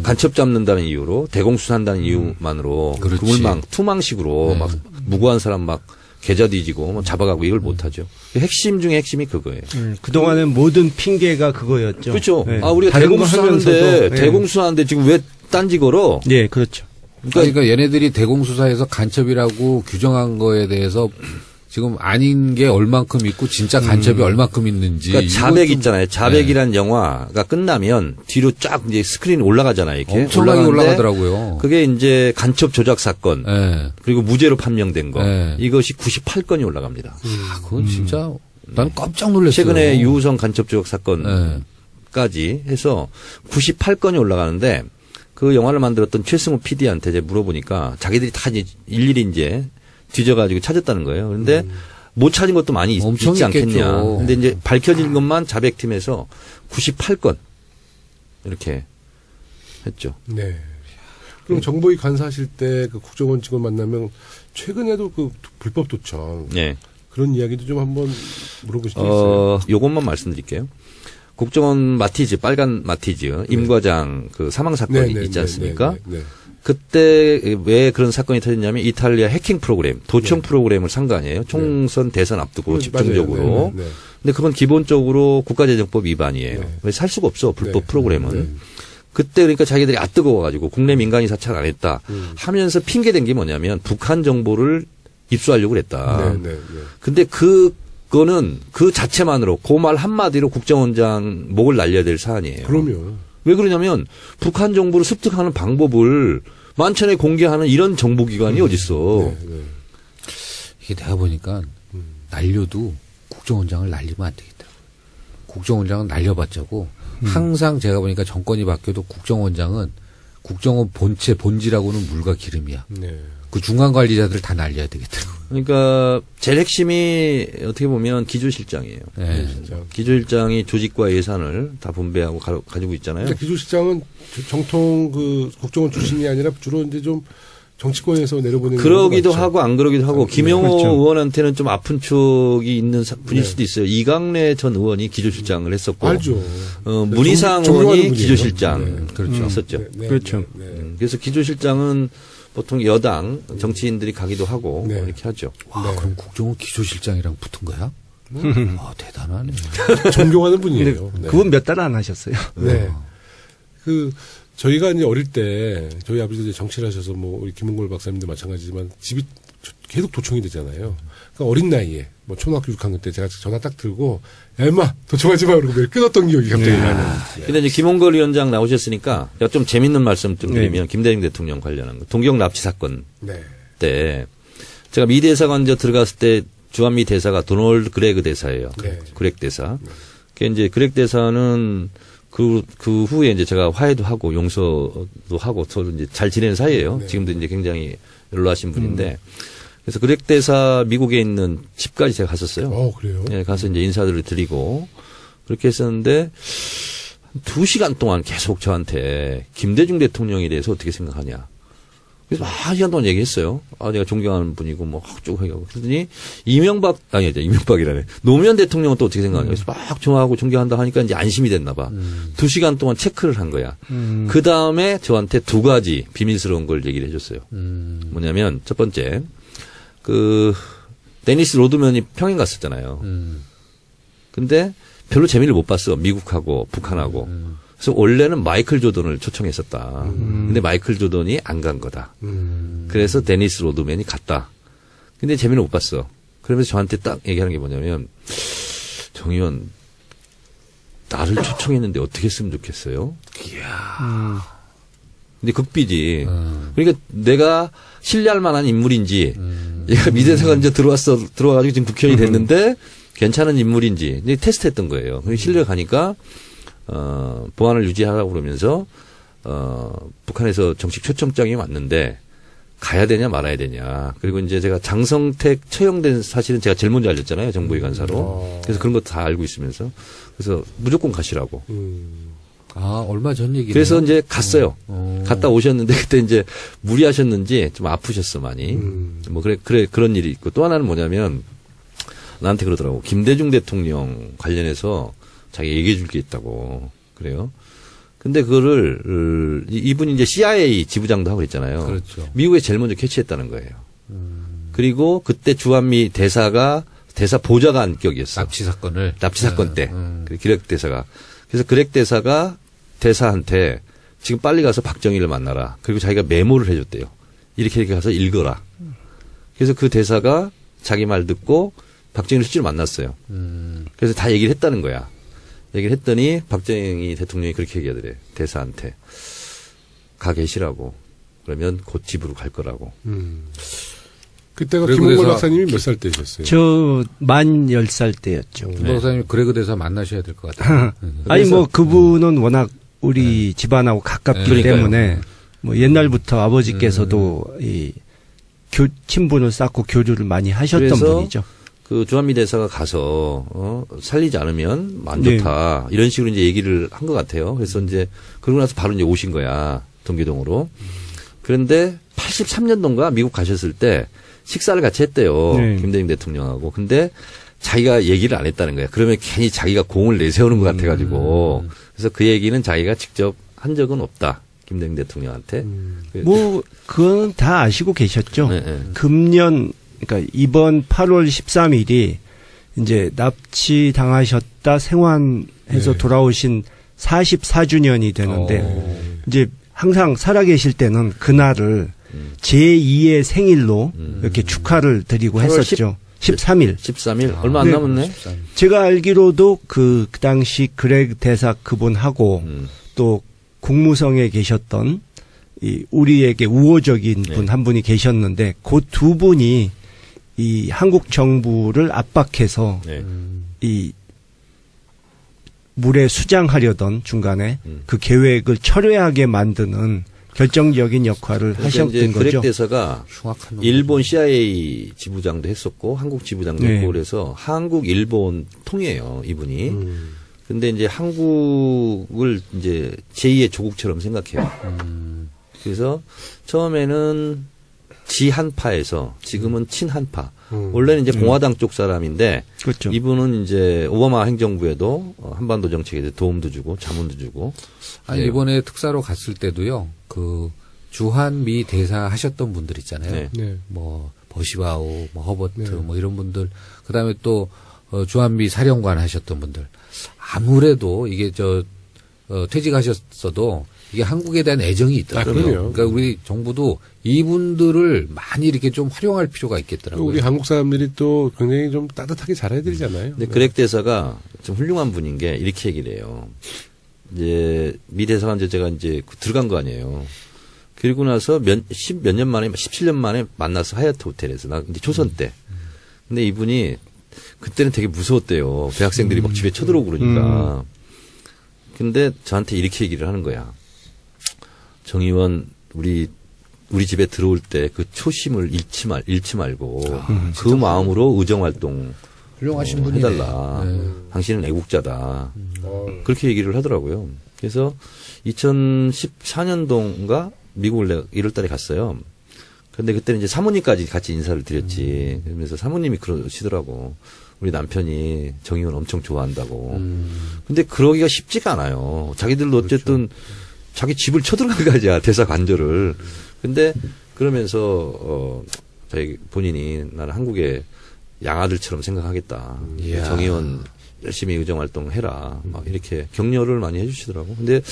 간첩 잡는다는 이유로 대공수사한다는 이유만으로 그물망 투망식으로 막 무고한 사람 막 계좌 뒤지고 뭐 잡아가고 이걸 못하죠. 핵심 중에 핵심이 그거예요. 그동안은 모든 핑계가 그거였죠. 그렇죠. 네. 아 우리가 대공수사하는데 대공수사하는데 지금 왜 딴지 걸어? 네, 그렇죠. 그러니까 얘네들이 대공수사에서 간첩이라고 규정한 거에 대해서 지금 아닌 게 얼만큼 있고 진짜 간첩이 얼만큼 있는지. 그러니까 자백 있잖아요. 자백이란 영화가 끝나면 뒤로 쫙 이제 스크린 올라가잖아요. 이렇게 엄청나게 올라가더라고요. 그게 이제 간첩 조작 사건 네. 그리고 무죄로 판명된 거 네. 이것이 98건이 올라갑니다. 그건 진짜 난 깜짝 놀랐어요. 최근에 유우성 간첩 조작 사건까지 해서 98건이 올라가는데 그 영화를 만들었던 최승우 PD한테 이제 물어보니까 자기들이 다 이제 일일이 이제 뒤져가지고 찾았다는 거예요. 그런데 못 찾은 것도 많이 있지 않겠냐. 근데 이제 밝혀진 것만 자백팀에서 98건 이렇게 했죠. 네. 그럼 정보위 간사하실 때 그 국정원 직원 만나면 최근에도 그 불법 도청 네. 그런 이야기도 좀 한번 물어보실 수 있어요? 요것만 말씀드릴게요. 국정원 마티즈 빨간 마티즈 임 과장 그 사망 사건이 있지 않습니까? 그때 왜 그런 사건이 터졌냐면 이탈리아 해킹 프로그램, 도청 프로그램을 산 거 아니에요. 총선 대선 앞두고 집중적으로. 근데 그건 기본적으로 국가재정법 위반이에요. 왜 살 수가 없어 불법 프로그램은. 그때 그러니까 자기들이 뜨거워가지고 국내 민간인 사찰 안 했다 하면서 핑계댄 게 뭐냐면 북한 정보를 입수하려고 그랬다. 근데 그거는 그 자체만으로 그 말 한마디로 국정원장 목을 날려야 될 사안이에요. 그럼요. 왜 그러냐면 북한 정보를 습득하는 방법을 만천에 공개하는 이런 정보기관이 어딨어. 이게 내가 보니까 날려도 국정원장을 날리면 안 되겠다. 국정원장은 날려봤자고 항상 제가 보니까 정권이 바뀌어도 국정원장은 국정원 본질하고는 물과 기름이야. 그 중간 관리자들을 다 날려야 되겠더라고. 그러니까 제일 핵심이 어떻게 보면 기조실장이에요. 네. 기조실장이 조직과 예산을 다 분배하고 가지고 있잖아요. 그러니까 기조실장은 정통 그 국정원 출신이 아니라 주로 이제 좀 정치권에서 내려보내는 그러기도 하고 안 그러기도 하고 김영호 그렇죠. 의원한테는 좀 아픈 촉이 있는 분일 수도 있어요. 이강래 전 의원이 기조실장을 했었고, 알죠. 문희상 의원이 기조실장 그렇죠. 했었죠. 그렇죠. 그래서 기조실장은 보통 여당 정치인들이 가기도 하고 이렇게 하죠. 와, 그럼 국정원 기조실장이랑 붙은 거야? 대단하네. 존경하는 분이에요. 그분 몇 달 안 하셨어요. 네. 저희가 이제 어릴 때 저희 아버지도 이제 정치를 하셔서 뭐 우리 김은골 박사님도 마찬가지지만 집이 계속 도청이 되잖아요. 그러니까 어린 나이에 뭐 초등학교 6학년 때 제가 전화 딱 들고 야 임마 도청하지 마 그러고 매일 끊었던 기억이 갑자기 나는. 근데 이제 김홍걸 위원장 나오셨으니까 좀 재밌는 말씀 좀 드리면 김대중 대통령 관련한 거 동경 납치 사건 때 제가 미 대사관 들어갔을 때 주한미 대사가 도널드 그레그 대사예요. 그렉 대사. 그 이제 그렉 대사는 그 후에 이제 제가 화해도 하고 용서도 하고 서로 이제 잘 지내는 사이예요. 지금도 이제 굉장히 연로하신 분인데. 그래서 그렉 대사 미국에 있는 집까지 제가 갔었어요. 그래요? 예, 가서 이제 인사들을 드리고 그렇게 했었는데 2시간 동안 계속 저한테 김대중 대통령에 대해서 어떻게 생각하냐. 그래서 1시간 동안 얘기했어요. 내가 존경하는 분이고 뭐 쭉 하고 그랬더니 이명박이라네. 노무현 대통령은 또 어떻게 생각하냐. 그래서 막 좋아하고 존경한다 하니까 이제 안심이 됐나 봐. 2시간 동안 체크를 한 거야. 그 다음에 저한테 2가지 비밀스러운 걸 얘기를 해줬어요. 뭐냐면 첫 번째 데니스 로드맨이 평양 갔었잖아요. 근데 별로 재미를 못 봤어. 미국하고 북한하고. 그래서 원래는 마이클 조던을 초청했었다. 근데 마이클 조던이 안 간 거다. 그래서 데니스 로드맨이 갔다. 근데 재미는 못 봤어. 그러면서 저한테 딱 얘기하는 게 뭐냐면 정 의원 나를 초청했는데 어떻게 했으면 좋겠어요? 이야. 근데 극비지. 그러니까 내가 신뢰할 만한 인물인지, 얘가 미대사가 이제 들어와가지고 지금 국회의원이 됐는데 괜찮은 인물인지 이제 테스트했던 거예요. 신뢰가 가니까 보안을 유지하라고 그러면서 북한에서 정식 초청장이 왔는데 가야 되냐 말아야 되냐. 그리고 이제 제가 장성택 처형된 사실은 제가 제일 먼저 알렸잖아요. 정보위 간사로. 그래서 그런 거 다 알고 있으면서 그래서 무조건 가시라고. 아, 얼마 전 얘기네요. 그래서 이제 갔어요. 갔다 오셨는데 그때 이제 무리하셨는지 좀 아프셨어 많이. 뭐 그래 그런 일이 있고 또 하나는 뭐냐면 나한테 그러더라고. 김대중 대통령 관련해서 자기 얘기해 줄 게 있다고. 그래요. 근데 그거를 이분이 이제 CIA 지부장도 하고 있잖아요. 그렇죠. 미국에 제일 먼저 캐치했다는 거예요. 그리고 그때 주한미 대사 보좌관격이었어. 납치 사건 때. 기렉 대사가. 그래서 기렉 대사가 대사한테 지금 빨리 가서 박정희를 만나라. 그리고 자기가 메모를 해줬대요. 이렇게 가서 읽어라. 그래서 그 대사가 자기 말 듣고 박정희를 실제로 만났어요. 그래서 다 얘기를 했다는 거야. 얘기를 했더니 박정희 대통령이 그렇게 얘기하더래. 대사한테. 가 계시라고. 그러면 곧 집으로 갈 거라고. 그때가 김홍걸 박사님이 몇 살 때셨어요? 저 만 10살 때였죠. 김 박사님 그레그 대사 만나셔야 될 것 같아요. 아니 뭐 그분은 워낙 우리 집안하고 가깝기 그러니까요. 때문에 뭐 옛날부터 아버지께서도 이 친분을 쌓고 교류를 많이 하셨던 분이죠. 그 주한미 대사가 가서 살리지 않으면 안 좋다. 이런 식으로 이제 얘기를 한 것 같아요. 그래서 이제 그러고 나서 바로 이제 오신 거야. 동계동으로. 그런데 83년도인가 미국 가셨을 때 식사를 같이 했대요. 김대중 대통령하고. 근데 자기가 얘기를 안 했다는 거야. 그러면 괜히 자기가 공을 내세우는 것 같아가지고. 그래서 그 얘기는 자기가 직접 한 적은 없다. 김대중 대통령한테. 뭐 그건 다 아시고 계셨죠. 네. 금년 그러니까 이번 8월 13일이 이제 납치 당하셨다 생환해서 돌아오신 44주년이 되는데 이제 항상 살아계실 때는 그날을 제2의 생일로 이렇게 축하를 드리고 했었죠. 13일. 13일? 얼마 안 남았네. 제가 알기로도 그 당시 기렉 대사 그분하고 또 국무성에 계셨던 우리에게 우호적인 분 한 분이 계셨는데 그 두 분이 이 한국 정부를 압박해서 이 물에 수장하려던 중간에 그 계획을 철회하게 만드는 결정적인 역할을 하셨던 거죠. 기렉 대사가 일본 CIA 지부장도 했었고 한국 지부장도 했고 그래서 한국 일본 통이에요 이분이. 근데 이제 한국을 이제 제2의 조국처럼 생각해요. 그래서 처음에는 지한파에서 지금은 친한파. 원래는 이제 공화당 쪽 사람인데 그렇죠. 이분은 이제 오바마 행정부에도 한반도 정책에 도움도 주고 자문도 주고. 아니 이번에 특사로 갔을 때도요. 그 주한미 대사 하셨던 분들 있잖아요. 뭐 버시바우, 뭐 허버트, 뭐 이런 분들. 그다음에 또 주한미 사령관 하셨던 분들. 아무래도 이게 퇴직하셨어도 이게 한국에 대한 애정이 있더라고요. 그러니까 우리 정부도 이분들을 많이 이렇게 좀 활용할 필요가 있겠더라고요. 우리 한국 사람들이 또 굉장히 좀 따뜻하게 잘해드리잖아요. 근데 기렉 대사가 좀 훌륭한 분인 게 이렇게 얘기를 해요. 이제 미 대사관 제가 이제 들어간 거 아니에요. 그리고 나서 몇 년 만에 17년 만에 만나서 하얏트 호텔에서 나 이제 초선 때. 근데 이분이 그때는 되게 무서웠대요. 대학생들이 막 집에 쳐들어오고 그러니까. 근데 저한테 이렇게 얘기를 하는 거야. 정 의원 우리 집에 들어올 때 그 초심을 잃지 말고 그 마음으로 의정 활동 훌륭하신 분이 해달라. 당신은 애국자다. 그렇게 얘기를 하더라고요. 그래서 2014년도인가 미국을 1월달에 갔어요. 그런데 그때는 이제 사모님까지 같이 인사를 드렸지. 그러면서 사모님이 그러시더라고. 우리 남편이 정 의원 엄청 좋아한다고. 근데 그러기가 쉽지가 않아요. 자기들도 어쨌든 자기 집을 쳐들어간 거야, 대사 관저를. 근데 그러면서 자기 본인이 나는 한국의 양아들처럼 생각하겠다. 정 의원 열심히 의정 활동해라. 막 이렇게 격려를 많이 해주시더라고. 근데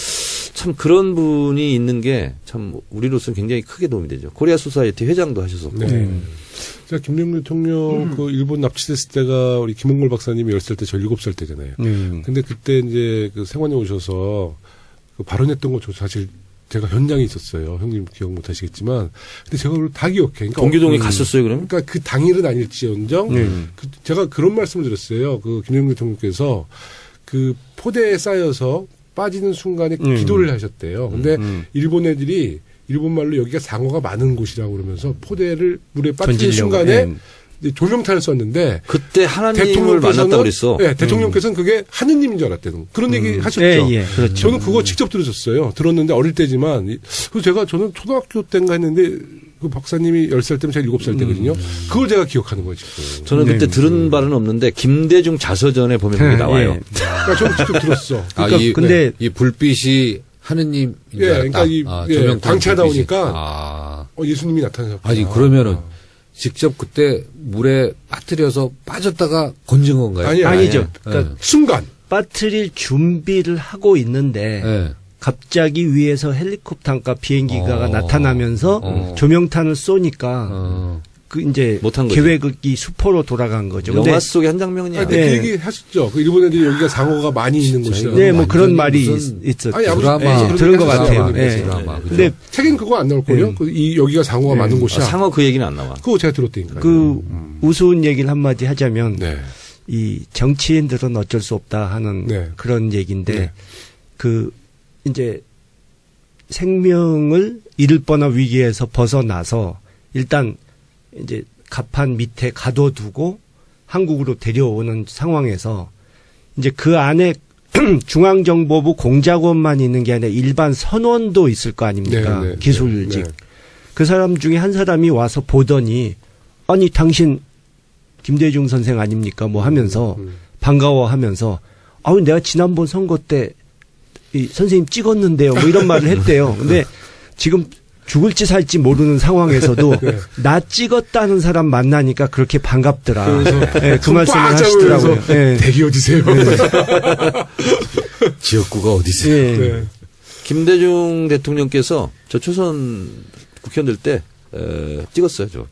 참 그런 분이 있는 게 참 우리로서는 굉장히 크게 도움이 되죠. 코리아 소사이어티 회장도 하셨었고. 제가 김대중 대통령 그 일본 납치됐을 때가 우리 김홍걸 박사님이 10살 때 저 7살 때잖아요. 근데 그때 이제 그 생관에 오셔서 그 발언했던 거 저 사실 제가 현장에 있었어요. 형님 기억 못 하시겠지만. 근데 제가 그걸 다 기억해. 그러니까 동교동에 갔었어요, 그러면? 그러니까 그 당일은 아닐지언정 제가 그런 말씀을 드렸어요. 그 김대중 대통령께서 그 포대에 쌓여서 빠지는 순간에 기도를 하셨대요. 근데 일본 애들이 일본말로 여기가 상어가 많은 곳이라고 그러면서 포대를 물에 빠뜨리는 순간에 조명탄을 썼는데 그때 하나님을 만났다고 그랬어. 네, 대통령께서는 그게 하느님인 줄 알았대요. 그런 얘기 하셨죠. 예, 그렇죠. 저는 그거 직접 들으셨어요. 들었는데 어릴 때지만 그래서 저는 초등학교 때인가 했는데 그 박사님이 10살 때면 제가 7살 때거든요. 그걸 제가 기억하는 거예요, 지금. 저는 그때 들은 바는 없는데 김대중 자서전에 보면 그게 나와요. 그러니까 저는 직접 들었어. 그러니까 근데 이 불빛이 하느님 그러니까 조명 광채하다 보니까 예수님이 나타나셨구나. 아니 그러면은 직접 그때 물에 빠뜨려서 빠졌다가 건진 건가요? 아니죠. 그러니까 순간 빠뜨릴 준비를 하고 있는데 갑자기 위에서 헬리콥터인가 비행기가 나타나면서 조명탄을 쏘니까 그 이제 계획이 수포로 돌아간 거죠. 영화 속의 한 장면이야. 그 얘기 하셨죠. 그 일본 애들이 여기가 상어가 많이 있는 곳이라고. 네, 뭐 그런 말이 있었죠. 드라마 들은 것 같아요. 드라마. 근데 책엔 그거 안 나올 거예요. 이 여기가 상어가 많은 곳이야. 상어 그 얘기는 안 나와. 그거 제가 들었다니까요. 그 우스운 얘기를 한마디 하자면 이 정치인들은 어쩔 수 없다 하는 그런 얘기인데 그 이제 생명을 잃을 뻔한 위기에서 벗어나서 일단 이제 갑판 밑에 가둬두고 한국으로 데려오는 상황에서 이제 그 안에 중앙정보부 공작원만 있는 게 아니라 일반 선원도 있을 거 아닙니까? 기술직. 그 사람 중에 한 사람이 와서 보더니 아니 당신 김대중 선생 아닙니까? 뭐 하면서 반가워하면서 아우 내가 지난번 선거 때 이 선생님 찍었는데요. 뭐 이런 말을 했대요. 근데 지금 죽을지 살지 모르는 상황에서도 나 찍었다는 사람 만나니까 그렇게 반갑더라. 그 말씀을 하시더라고요. 대기 어디세요? 지역구가 어디세요? 김대중 대통령께서 저 초선 국회의원들 때 찍었어요, 저.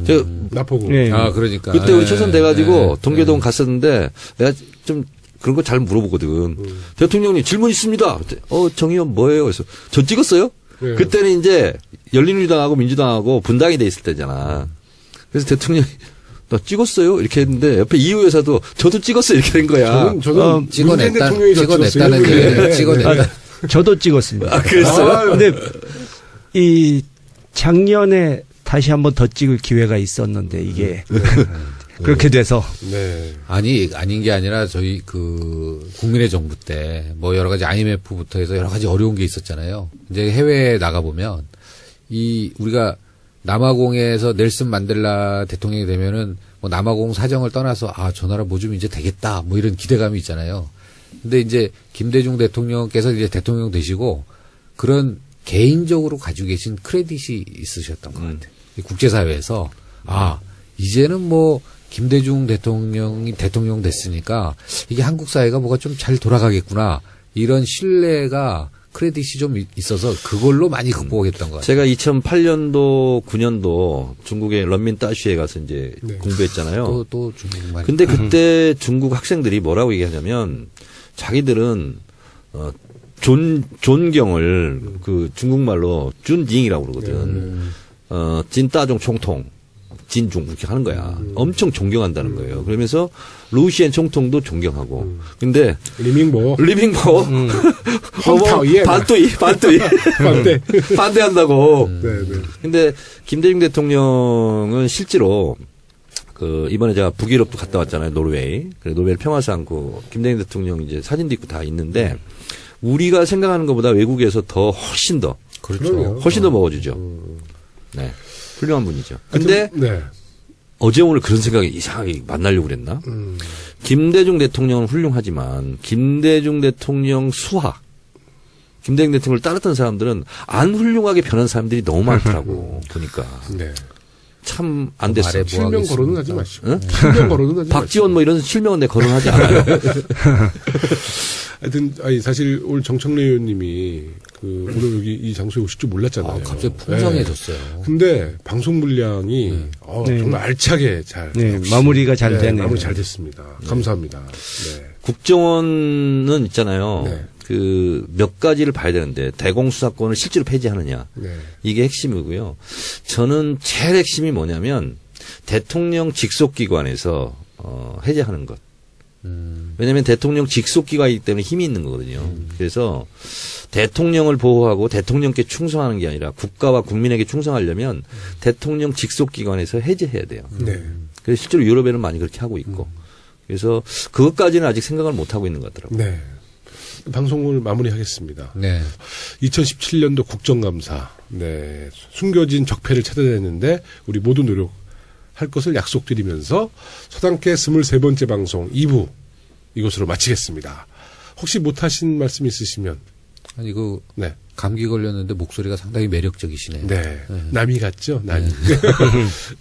제가 나보고. 그러니까. 그때 우리 초선 돼가지고 동계동 갔었는데 내가 좀 그런 거 잘 물어보거든. 대통령님 질문 있습니다. 정 의원 뭐예요? 그래서 저 찍었어요? 그때는 이제 열린우리당하고 민주당하고 분당이 돼 있을 때잖아. 그래서 대통령이 나 찍었어요? 이렇게 했는데 옆에 이우 여사도 저도 찍었어요. 이렇게 된 거야. 저는 찍어냈다는 얘기는 찍어냈다. 저도 찍었습니다. 그랬어요? 근데 이 작년에 다시 한번 더 찍을 기회가 있었는데 이게 그렇게 돼서. 아닌 게 아니라 저희 그 국민의 정부 때 뭐 여러 가지 IMF부터 해서 여러 가지 어려운 게 있었잖아요. 이제 해외에 나가보면 우리가 남아공에서 넬슨 만델라 대통령이 되면은 뭐 남아공 사정을 떠나서 저 나라 뭐 좀 이제 되겠다 뭐 이런 기대감이 있잖아요. 근데 이제 김대중 대통령께서 이제 대통령 되시고 그런 개인적으로 가지고 계신 크레딧이 있으셨던 것 같아요. 국제사회에서 이제는 뭐 김대중 대통령이 대통령 됐으니까 이게 한국 사회가 뭐가 좀 잘 돌아가겠구나 이런 신뢰가 크레딧이 좀 있어서 그걸로 많이 극복했던 것 같아요. 제가 2008년도 9년도 중국의 런민따시에 가서 이제 공부했잖아요. 또 중국말. 근데 그때 중국 학생들이 뭐라고 얘기하냐면 자기들은 존경을 그 중국말로 준딩이라고 그러거든. 진따종 총통. 진중 그렇게 하는 거야. 엄청 존경한다는 거예요. 그러면서 루시엔 총통도 존경하고. 근데 리밍보 반대한다고. 근데 김대중 대통령은 실제로 그 이번에 제가 북유럽도 갔다 왔잖아요. 노르웨이. 그래 노벨 평화상 그 김대중 대통령 이제 사진도 있고 다 있는데 우리가 생각하는 것보다 외국에서 더 훨씬 더 먹어주죠. 네. 훌륭한 분이죠. 근데 어제 오늘 그런 생각이 이상하게 만나려고 그랬나? 김대중 대통령은 훌륭하지만 김대중 대통령 수하, 김대중 대통령을 따랐던 사람들은 안 훌륭하게 변한 사람들이 너무 많더라고 보니까. 참 안 됐어. 실명 거론은 하지 마시고. 응? 실명 거론은 하지 마시고. 박지원 뭐 이런 실명은 내 거론하지 않아요. 하여튼, 아니, 사실 오늘 정청래 의원님이 오늘 여기 이 장소에 오실 줄 몰랐잖아요. 갑자기 풍성해졌어요. 네. 근데 방송 분량이 정말 알차게 잘. 마무리가 잘 되네요. 마무리 잘 됐습니다. 감사합니다. 네. 국정원은 있잖아요. 네. 몇 가지를 봐야 되는데 대공수사권을 실제로 폐지하느냐. 네. 이게 핵심이고요. 저는 제일 핵심이 뭐냐면 대통령 직속기관에서 해제하는 것. 왜냐하면 대통령 직속기관이기 때문에 힘이 있는 거거든요. 그래서 대통령을 보호하고 대통령께 충성하는 게 아니라 국가와 국민에게 충성하려면 대통령 직속기관에서 해제해야 돼요. 네. 그래서 실제로 유럽에는 많이 그렇게 하고 있고. 그래서 그것까지는 아직 생각을 못 하고 있는 것 같더라고요. 네. 방송을 마무리하겠습니다. 네. 2017년도 국정감사. 네. 숨겨진 적폐를 찾아냈는데 우리 모두 노력할 것을 약속드리면서 서당계 23번째 방송 2부 이것으로 마치겠습니다. 혹시 못하신 말씀 있으시면. 아니, 네. 감기 걸렸는데 목소리가 상당히 매력적이시네요. 네. 네. 남이 같죠? 남이.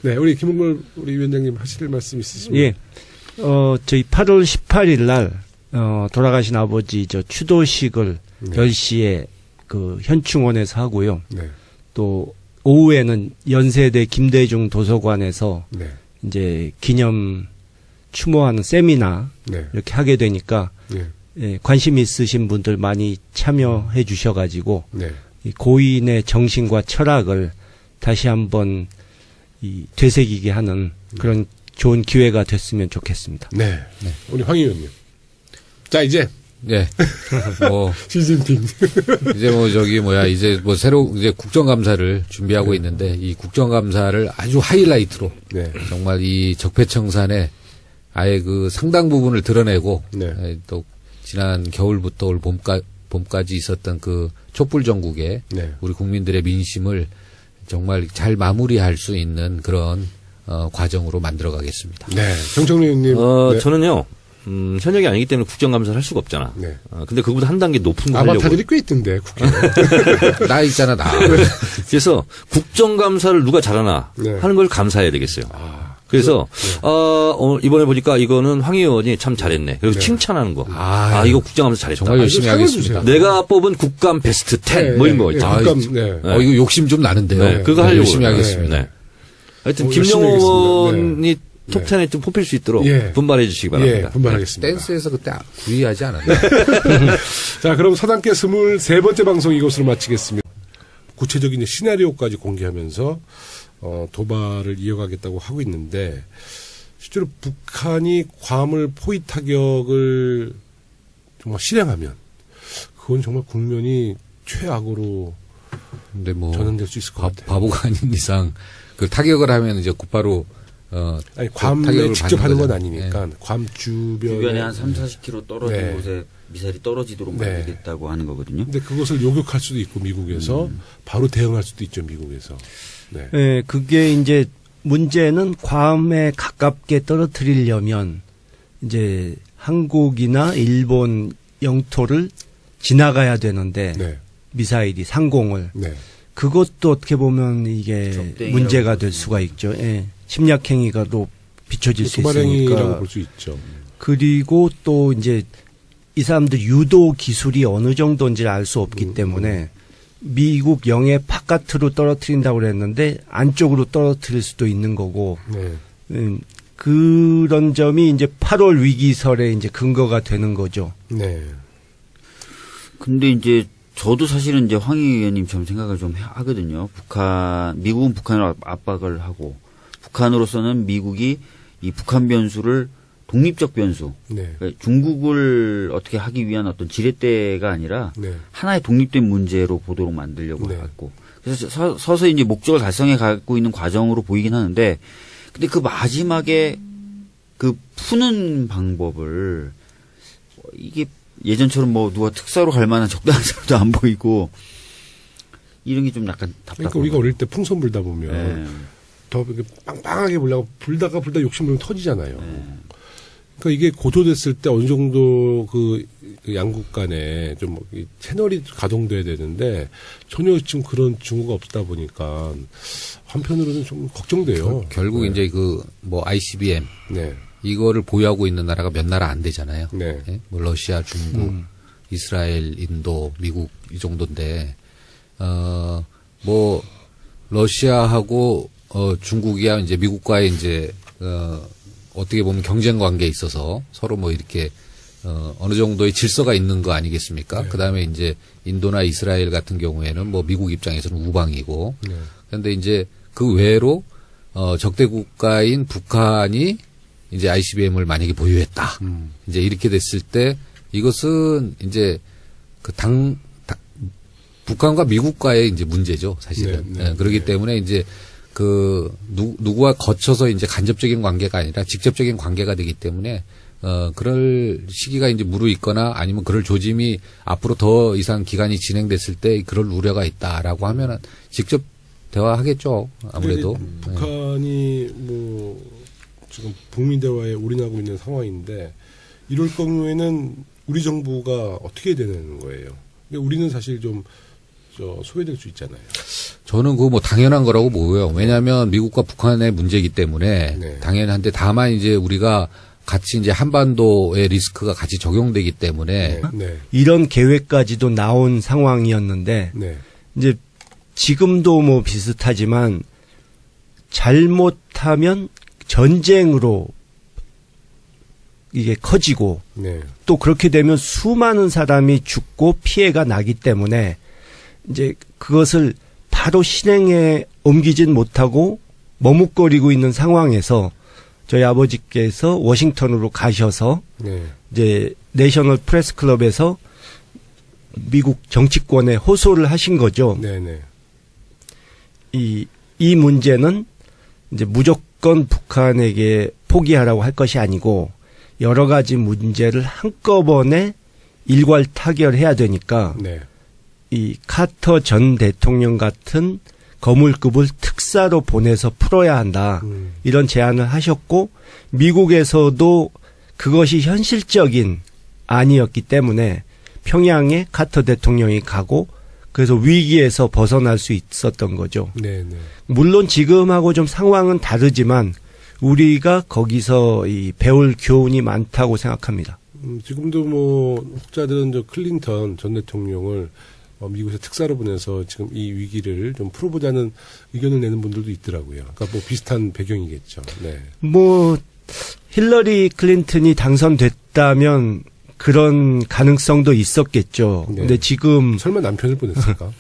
네. 우리 김홍걸 우리 위원장님 하실 말씀 있으시면. 예. 저희 8월 18일 날 돌아가신 아버지 추도식을 10시에 현충원에서 하고요. 네. 또 오후에는 연세대 김대중 도서관에서 네. 이제 기념 추모하는 세미나 네. 이렇게 하게 되니까 네. 예, 관심 있으신 분들 많이 참여해 주셔가지고 네. 이 고인의 정신과 철학을 다시 한번 되새기게 하는 그런 좋은 기회가 됐으면 좋겠습니다. 네. 네. 우리 황 의원님. 자, 이제. 네. 시진핑. 이제 새로 이제 국정감사를 준비하고 네. 있는데 이 국정감사를 아주 하이라이트로. 네. 정말 이 적폐청산의 아예 상당 부분을 드러내고. 네. 또 지난 겨울부터 올 봄까지 있었던 촛불 전국에. 네. 우리 국민들의 민심을 정말 잘 마무리할 수 있는 그런 과정으로 만들어 가겠습니다. 네. 정청래 의원님. 네. 저는요. 현역이 아니기 때문에 국정감사를 할 수가 없잖아. 네. 근데 그거보다 한 단계 높은 거 하려고. 아바타들이 꽤 있던데, 국회에. 나 있잖아, 나. 그래서 국정감사를 누가 잘하나 네. 하는 걸 감사해야 되겠어요. 그래서 이번에 보니까 이거는 황 의원이 참 잘했네. 그래서 네. 칭찬하는 거. 이거 국정감사 잘했다. 정말 열심히 하겠습니다. 내가 뽑은 국감 베스트 10 네, 뭐 이런 거 있잖아. 이거 욕심 좀 나는데요. 네. 그거 하려고 열심히 하겠습니다. 네. 하여튼 김영호 의원이 톱 10에 좀 뽑힐 수 있도록 분발해 주시기 바랍니다. 예, 분발하겠습니다. 댄스에서 그때 구의하지 않았나요? 자, 그럼 서당계 23번째 방송 이것으로 마치겠습니다. 구체적인 시나리오까지 공개하면서 도발을 이어가겠다고 하고 있는데 실제로 북한이 괌을 포위 타격을 정말 실행하면 그건 정말 국면이 최악으로 근데 전환될 수 있을 것 같아요. 바보가 아닌 이상 타격을 하면 이제 곧바로 괌에 직접 하는 건 아니니까 네. 괌 주변에 한 3-40km 떨어진 네. 곳에 미사일이 떨어지도록 만들겠다고 네. 하는 거거든요. 근데 그것을 요격할 수도 있고 미국에서 바로 대응할 수도 있죠, 미국에서. 네. 네, 그게 이제 문제는 괌에 가깝게 떨어뜨리려면 이제 한국이나 일본 영토를 지나가야 되는데 네. 미사일이 상공을 네. 그것도 어떻게 보면 이게 문제가 될 수가 있죠. 예. 침략행위가 또 비춰질 수 있으니까. 볼 수 있죠. 그리고 또 이제 이 사람들 유도 기술이 어느 정도인지를 알 수 없기 때문에 미국 영해 바깥으로 떨어뜨린다고 그랬는데 안쪽으로 떨어뜨릴 수도 있는 거고. 네. 그런 점이 이제 8월 위기설의 이제 근거가 되는 거죠. 네. 근데 이제 저도 사실은 이제 황 의원님처럼 생각을 좀 하거든요. 미국은 북한을 압박을 하고 북한으로서는 미국이 이 북한 변수를 독립적 변수, 네. 그러니까 중국을 어떻게 하기 위한 어떤 지렛대가 아니라 네. 하나의 독립된 문제로 보도록 만들려고 네. 했고, 그래서 서서히 이제 목적을 달성해 가고 있는 과정으로 보이긴 하는데, 근데 그 마지막에 푸는 방법을 이게 예전처럼 누가 특사로 갈 만한 적당한 사람도 안 보이고 이런 게 좀 약간 답답하고. 그러니까 우리가 어릴 때 풍선 불다 보면 네. 더 빵빵하게 불다가 욕심 부리면 터지잖아요. 네. 그러니까 이게 고도됐을 때 어느 정도 그 양국 간에 좀 채널이 가동돼야 되는데 전혀 지금 그런 증거가 없다 보니까 한편으로는 좀 걱정돼요. 결국 네. 이제 그 뭐 ICBM 네. 이거를 보유하고 있는 나라가 몇 나라 안 되잖아요. 네. 예? 뭐 러시아, 중국, 이스라엘, 인도, 미국 이 정도인데 뭐 러시아하고 중국이야 이제 미국과의 이제 어떻게 보면 경쟁 관계에 있어서 서로 뭐 이렇게 어느 정도의 질서가 있는 거 아니겠습니까? 네. 그다음에 이제 인도나 이스라엘 같은 경우에는 뭐 미국 입장에서는 우방이고. 네. 그런데 이제 그 외로 적대 국가인 북한이 이제 ICBM을 만약에 보유했다. 이제 이렇게 됐을 때 이것은 이제 그 북한과 미국과의 이제 문제죠, 사실은. 네, 네, 그렇기 네. 때문에 이제 그 누구와 거쳐서 이제 간접적인 관계가 아니라 직접적인 관계가 되기 때문에 그럴 시기가 이제 무르익거나 아니면 그럴 조짐이 앞으로 더 이상 기간이 진행됐을 때 그럴 우려가 있다라고 하면은 직접 대화하겠죠, 아무래도. 북한이 뭐 지금 북미 대화에 올인하고 있는 상황인데 이럴 경우에는 우리 정부가 어떻게 되는 거예요? 우리는 사실 좀 소외될 수 있잖아요. 저는 그거 뭐 당연한 거라고 보고요. 왜냐하면 미국과 북한의 문제이기 때문에 네. 당연한데 다만 이제 우리가 같이 이제 한반도의 리스크가 같이 적용되기 때문에 네. 이런 계획까지도 나온 상황이었는데 네. 이제 지금도 뭐 비슷하지만 잘못하면 전쟁으로 이게 커지고 네. 또 그렇게 되면 수많은 사람이 죽고 피해가 나기 때문에 이제 그것을 바로 실행에 옮기진 못하고 머뭇거리고 있는 상황에서 저희 아버지께서 워싱턴으로 가셔서 네. 이제 내셔널 프레스 클럽에서 미국 정치권에 호소를 하신 거죠. 네. 네. 이 문제는 이제 무조건 북한에게 포기하라고 할 것이 아니고 여러 가지 문제를 한꺼번에 일괄 타결해야 되니까 네. 이 카터 전 대통령 같은 거물급을 특사로 보내서 풀어야 한다. 이런 제안을 하셨고 미국에서도 그것이 현실적인 안이었기 때문에 평양에 카터 대통령이 가고 그래서 위기에서 벗어날 수 있었던 거죠. 네. 네. 물론 지금하고 좀 상황은 다르지만 우리가 거기서 배울 교훈이 많다고 생각합니다. 지금도 뭐 혹자들은 저 클린턴 전 대통령을 미국에서 특사로 보내서 지금 이 위기를 좀 풀어보자는 의견을 내는 분들도 있더라고요. 그러니까 뭐 비슷한 배경이겠죠. 네. 뭐 힐러리 클린턴이 당선됐다면 그런 가능성도 있었겠죠. 네. 근데 지금 설마 남편을 보냈을까?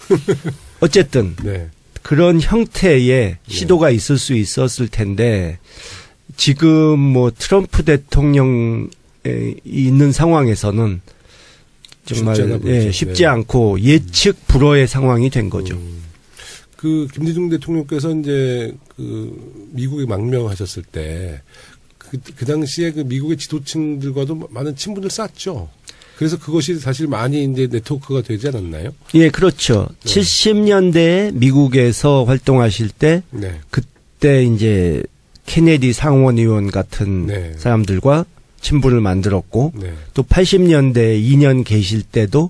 어쨌든 네. 그런 형태의 시도가 있을 수 있었을 텐데 지금 뭐 트럼프 대통령이 있는 상황에서는 정말 쉽지 않고 예측 불허의 상황이 된 거죠. 그 김대중 대통령께서 이제 그 미국에 망명하셨을 때 그 당시에 그 미국의 지도층들과도 많은 친분을 쌓았죠. 그래서 그것이 사실 많이 이제 네트워크가 되지 않았나요? 예, 그렇죠. 네. 70년대에 미국에서 활동하실 때 네. 그때 이제 케네디 상원의원 같은 네. 사람들과 친분을 만들었고 네. 또 80년대에 2년 계실 때도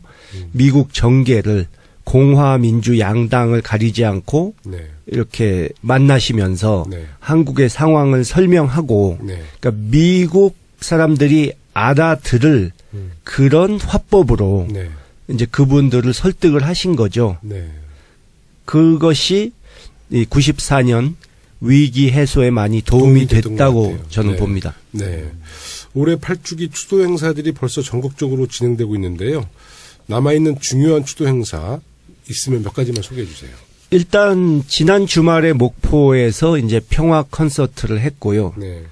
미국 정계를 공화민주 양당을 가리지 않고 네. 이렇게 만나시면서 네. 한국의 상황을 설명하고 네. 그러니까 미국 사람들이 알아들을 그런 화법으로 네. 이제 그분들을 설득을 하신 거죠. 네. 그것이 이 94년 위기 해소에 많이 도움이 됐던 것 됐다고 같아요. 저는 네. 봅니다. 네. 올해 8주기 추도 행사들이 벌써 전국적으로 진행되고 있는데요. 남아있는 중요한 추도 행사 있으면 몇 가지만 소개해 주세요. 일단 지난 주말에 목포에서 이제 평화 콘서트를 했고요. 네.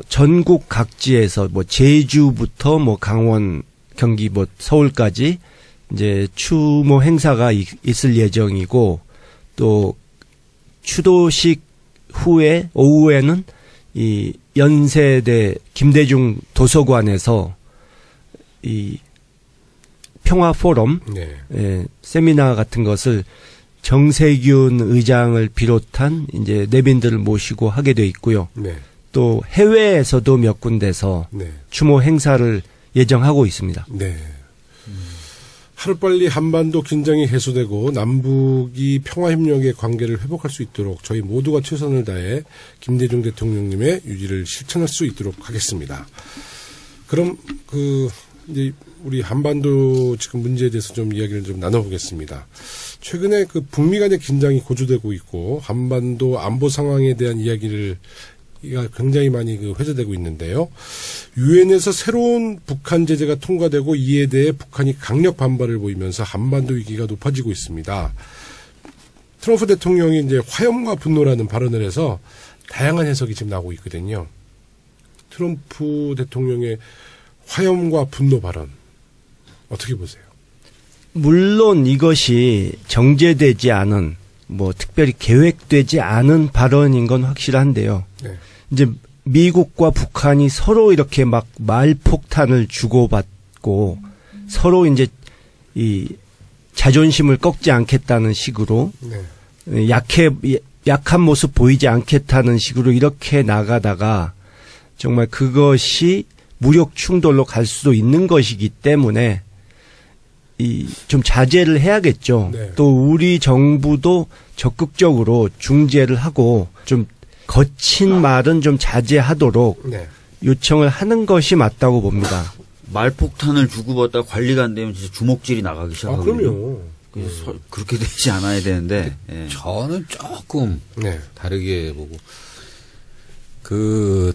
전국 각지에서 뭐 제주부터 뭐 강원, 경기 뭐 서울까지 이제 추모 행사가 있을 예정이고 또 추도식 후에 오후에는 이 연세대 김대중 도서관에서 이 평화 포럼 네. 세미나 같은 것을 정세균 의장을 비롯한 이제 내빈들을 모시고 하게 돼 있고요. 네. 또 해외에서도 몇 군데서 네. 추모 행사를 예정하고 있습니다. 네. 하루빨리 한반도 긴장이 해소되고 남북이 평화협력의 관계를 회복할 수 있도록 저희 모두가 최선을 다해 김대중 대통령님의 유지를 실천할 수 있도록 하겠습니다. 그럼 이제 우리 한반도 지금 문제에 대해서 좀 이야기를 좀 나눠보겠습니다. 최근에 북미 간의 긴장이 고조되고 있고 한반도 안보 상황에 대한 이야기가 굉장히 많이 회자되고 있는데요. 유엔에서 새로운 북한 제재가 통과되고 이에 대해 북한이 강력 반발을 보이면서 한반도 위기가 높아지고 있습니다. 트럼프 대통령이 이제 화염과 분노라는 발언을 해서 다양한 해석이 지금 나오고 있거든요. 트럼프 대통령의 화염과 분노 발언 어떻게 보세요? 물론 이것이 정제되지 않은 특별히 계획되지 않은 발언인 건 확실한데요. 네. 이제 미국과 북한이 서로 이렇게 막 말폭탄을 주고받고 서로 이제 이 자존심을 꺾지 않겠다는 식으로 네. 약한 모습 보이지 않겠다는 식으로 이렇게 나가다가 정말 그것이 무력 충돌로 갈 수도 있는 것이기 때문에 좀 자제를 해야겠죠. 네. 또 우리 정부도 적극적으로 중재를 하고 좀 거친 말은 좀 자제하도록 네. 요청을 하는 것이 맞다고 봅니다. 말폭탄을 주고받다가 관리가 안 되면 진짜 주먹질이 나가기 시작하거든요. 그럼요. 그래서 그렇게 되지 않아야 되는데. 예. 저는 조금 네. 다르게 보고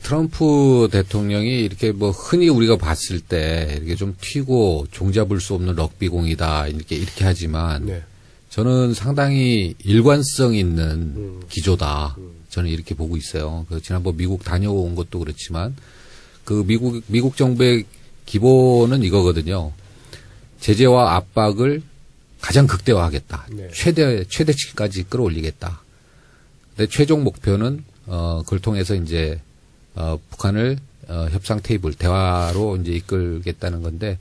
트럼프 대통령이 이렇게 흔히 우리가 봤을 때 이렇게 좀 튀고 종잡을 수 없는 럭비공이다 이렇게 하지만 네. 저는 상당히 일관성 있는 기조다. 저는 이렇게 보고 있어요. 지난번 미국 다녀온 것도 그렇지만 미국 정부의 기본은 이거거든요. 제재와 압박을 가장 극대화하겠다. 네. 최대치까지 끌어올리겠다. 근데 최종 목표는 그걸 통해서 이제 북한을 협상 테이블 대화로 이제 이끌겠다는 건데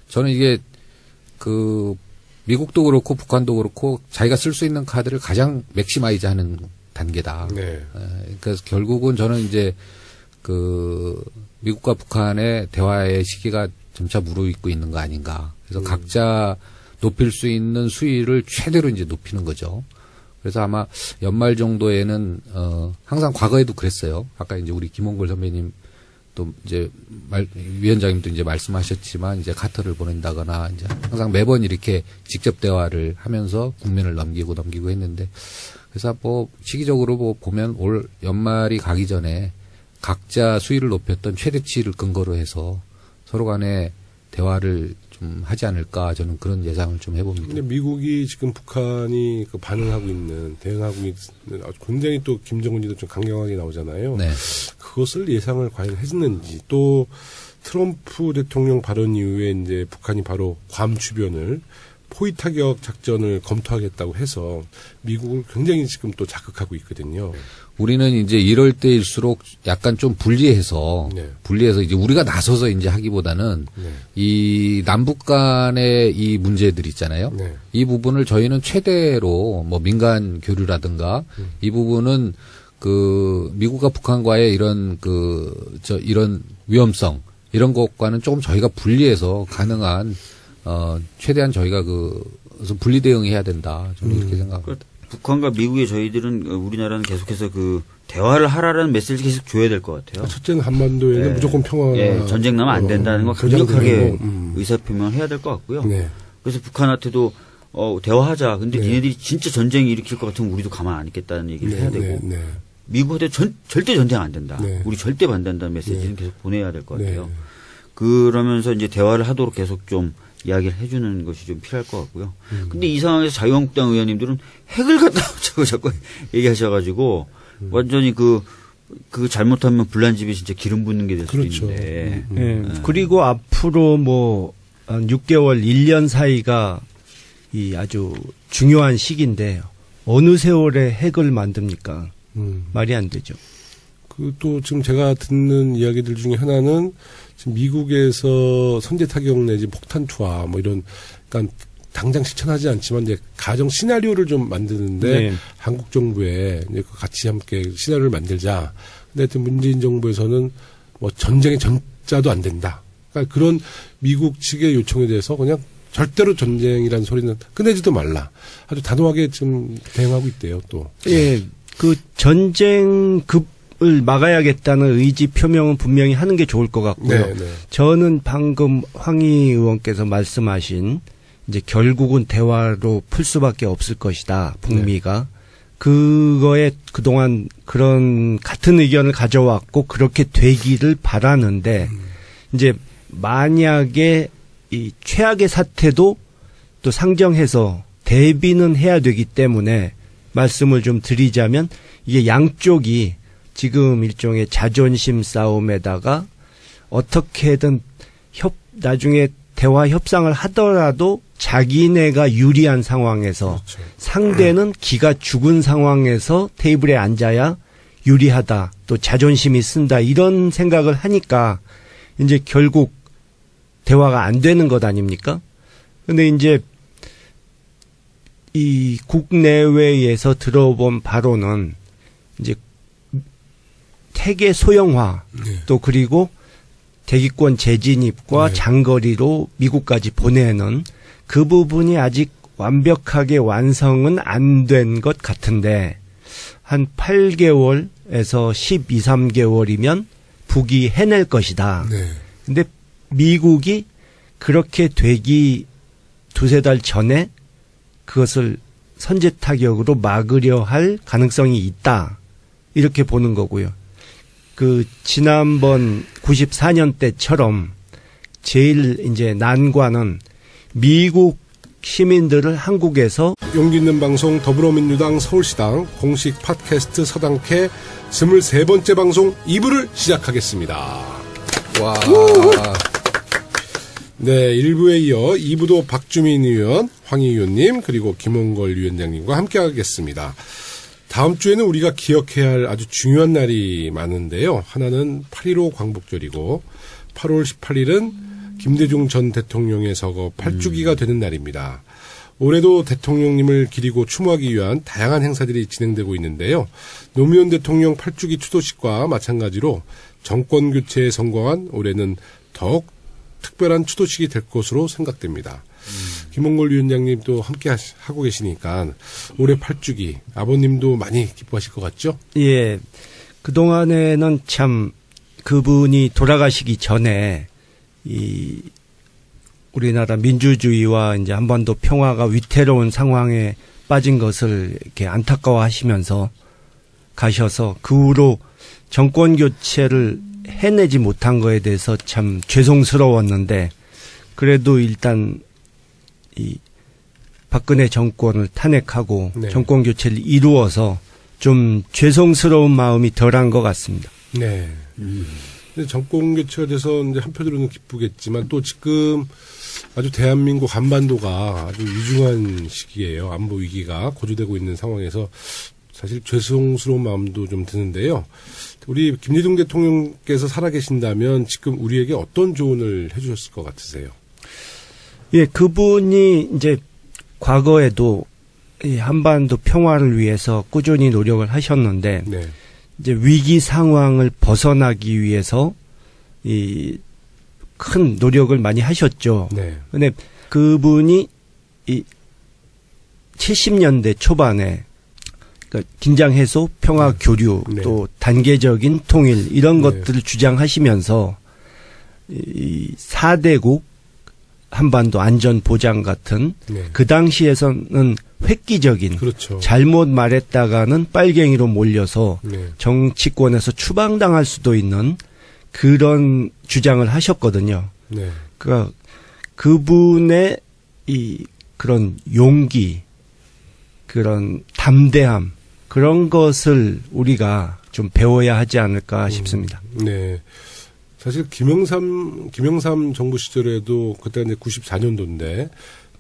저는 이게 미국도 그렇고 북한도 그렇고 자기가 쓸 수 있는 카드를 가장 맥시마이즈하는 단계다. 네. 그래서 결국은 저는 이제 미국과 북한의 대화의 시기가 점차 무르익고 있는 거 아닌가. 그래서 각자 높일 수 있는 수위를 최대로 이제 높이는 거죠. 그래서 아마 연말 정도에는 항상 과거에도 그랬어요. 아까 이제 우리 김홍걸 선배님 또 이제 위원장님도 이제 말씀하셨지만 이제 카터를 보낸다거나 이제 항상 매번 이렇게 직접 대화를 하면서 국면을 넘기고 했는데 그래서 시기적으로 보면 올 연말이 가기 전에 각자 수위를 높였던 최대치를 근거로 해서 서로 간에 대화를 좀 하지 않을까 저는 그런 예상을 좀 해봅니다. 근데 미국이 지금 북한이 대응하고 있는 굉장히 또 김정은지도 좀 강경하게 나오잖아요. 네. 그것을 예상을 과연 했는지 또 트럼프 대통령 발언 이후에 이제 북한이 바로 괌 주변을 포위 타격 작전을 검토하겠다고 해서 미국을 굉장히 지금 또 자극하고 있거든요. 우리는 이제 이럴 때일수록 약간 좀 분리해서 이제 우리가 나서서 이제 하기보다는 이 남북 간의 이 문제들 있잖아요. 이 부분을 저희는 최대로 민간 교류라든가 이 부분은 미국과 북한과의 이런 이런 위험성 이런 것과는 조금 저희가 분리해서 가능한 최대한 저희가 분리 대응해야 된다. 저는 이렇게 생각합니다. 북한과 미국의 저희들은 우리나라는 계속해서 대화를 하라는 메시지 계속 줘야 될 것 같아요. 첫째는 한반도에는 무조건 평화. 전쟁 나면 안 된다는 거 강력하게 의사표명을 해야 될 것 같고요. 네. 그래서 북한한테도 대화하자. 근데 니네들이 진짜 전쟁 일으킬 것 같으면 우리도 가만 안 있겠다는 얘기를 해야 되고 미국한테 절대 전쟁 안 된다. 우리 절대 반대한다는 메시지는 계속 보내야 될 것 같아요. 그러면서 이제 대화를 하도록 계속 좀 이야기를 해주는 것이 좀 필요할 것 같고요. 근데 이 상황에서 자유한국당 의원님들은 핵을 갖다 자꾸 얘기하셔가지고 완전히 잘못하면 불난집에 진짜 기름 붓는 게 될 수도 있는데. 그리고 앞으로 한 6개월, 1년 사이가 아주 중요한 시기인데 어느 세월에 핵을 만듭니까? 말이 안 되죠. 또 지금 제가 듣는 이야기들 중에 하나는 지금 미국에서 선제 타격 내지 폭탄 투하 이런 그러니까 당장 실천하지 않지만 이제 가정 시나리오를 좀 만드는데 네. 한국 정부에 이제 같이 함께 시나리오를 만들자. 근데 하여튼 문재인 정부에서는 뭐 전쟁의 전자도 안 된다. 그러니까 그런 미국 측의 요청에 대해서 그냥 절대로 전쟁이라는 소리는 꺼내지도 말라. 아주 단호하게 지금 대응하고 있대요, 또. 예, 그 전쟁급을 막아야겠다는 의지 표명은 분명히 하는 게 좋을 것 같고요. 네, 네. 저는 방금 황희 의원께서 말씀하신 이제 결국은 대화로 풀 수밖에 없을 것이다, 북미가. 네. 그거에 그동안 그런 같은 의견을 가져왔고 그렇게 되기를 바라는데 이제 만약에 이 최악의 사태도 또 상정해서 대비는 해야 되기 때문에 말씀을 좀 드리자면 이게 양쪽이 지금 일종의 자존심 싸움에다가 어떻게든 나중에 대화 협상을 하더라도 자기네가 유리한 상황에서 그렇죠. 상대는 기가 죽은 상황에서 테이블에 앉아야 유리하다. 또 자존심이 쓴다. 이런 생각을 하니까 이제 결국 대화가 안 되는 것 아닙니까? 근데 이제 이 국내외에서 들어본 바로는 이제 태계 소형화 네. 또 그리고 대기권 재진입과 네. 장거리로 미국까지 보내는 그 부분이 아직 완벽하게 완성은 안 된 것 같은데 한 8개월에서 12, 13개월이면 북이 해낼 것이다. 네. 근데 미국이 그렇게 되기 두세 달 전에 그것을 선제 타격으로 막으려 할 가능성이 있다. 이렇게 보는 거고요. 그 지난번 94년 때처럼 제일 이제 난관은 미국 시민들을 한국에서 용기 있는 방송 더불어민주당 서울시당 공식 팟캐스트 서당캐 23번째 방송 2부를 시작하겠습니다. 와. 네, 1부에 이어 2부도 박주민 의원, 황희 의원님 그리고 김홍걸 위원장님과 함께하겠습니다. 다음 주에는 우리가 기억해야 할 아주 중요한 날이 많은데요. 하나는 8.15 광복절이고 8월 18일은 김대중 전 대통령의 서거 8주기가 되는 날입니다. 올해도 대통령님을 기리고 추모하기 위한 다양한 행사들이 진행되고 있는데요. 노무현 대통령 8주기 추도식과 마찬가지로 정권 교체에 성공한 올해는 더욱 특별한 추도식이 될 것으로 생각됩니다. 김홍걸 위원장님도 함께 하고 계시니까 올해 8주기 아버님도 많이 기뻐하실 것 같죠? 예. 그동안에는 참 그분이 돌아가시기 전에 이 우리나라 민주주의와 이제 한반도 평화가 위태로운 상황에 빠진 것을 이렇게 안타까워하시면서 가셔서 그 후로 정권 교체를 해내지 못한 거에 대해서 참 죄송스러웠는데 그래도 일단 이 박근혜 정권을 탄핵하고 네. 정권 교체를 이루어서 좀 죄송스러운 마음이 덜한 것 같습니다. 네. 정권 교체가 돼서 이제 한편으로는 기쁘겠지만 또 지금 아주 대한민국 한반도가 아주 위중한 시기예요. 안보 위기가 고조되고 있는 상황에서 사실 죄송스러운 마음도 좀 드는데요. 우리 김대중 대통령께서 살아계신다면 지금 우리에게 어떤 조언을 해주셨을 것 같으세요? 예, 그분이 이제 과거에도 이 한반도 평화를 위해서 꾸준히 노력을 하셨는데 네. 이제 위기 상황을 벗어나기 위해서 이 큰 노력을 많이 하셨죠. 네. 근데 그분이 이 70년대 초반에 그러니까 긴장 해소, 평화 교류, 네. 또 단계적인 통일 이런 네. 것들을 주장하시면서 이 4대국 한반도 안전 보장 같은 네. 그 당시에서는 획기적인 그렇죠. 잘못 말했다가는 빨갱이로 몰려서 네. 정치권에서 추방당할 수도 있는 그런 주장을 하셨거든요. 네. 그러니까 그분의 이 그런 용기, 그런 담대함 그런 것을 우리가 좀 배워야 하지 않을까 싶습니다. 네. 사실 김영삼 정부 시절에도 그때 이제 94년도인데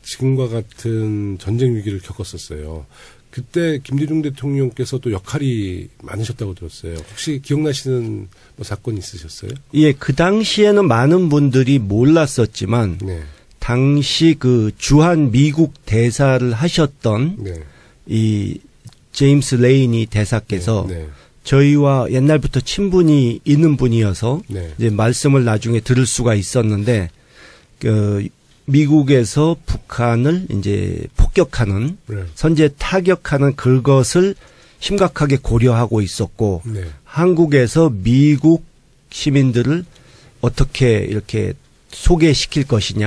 지금과 같은 전쟁 위기를 겪었었어요. 그때 김대중 대통령께서 또 역할이 많으셨다고 들었어요. 혹시 기억나시는 뭐 사건 있으셨어요? 예, 그 당시에는 많은 분들이 몰랐었지만 네. 당시 그 주한 미국 대사를 하셨던 네. 이 제임스 레이니 대사께서 네. 저희와 옛날부터 친분이 있는 분이어서 네. 이제 말씀을 나중에 들을 수가 있었는데 그 미국에서 북한을 이제 폭격하는 네. 선제 타격하는 그것을 심각하게 고려하고 있었고 네. 한국에서 미국 시민들을 어떻게 이렇게 소개시킬 것이냐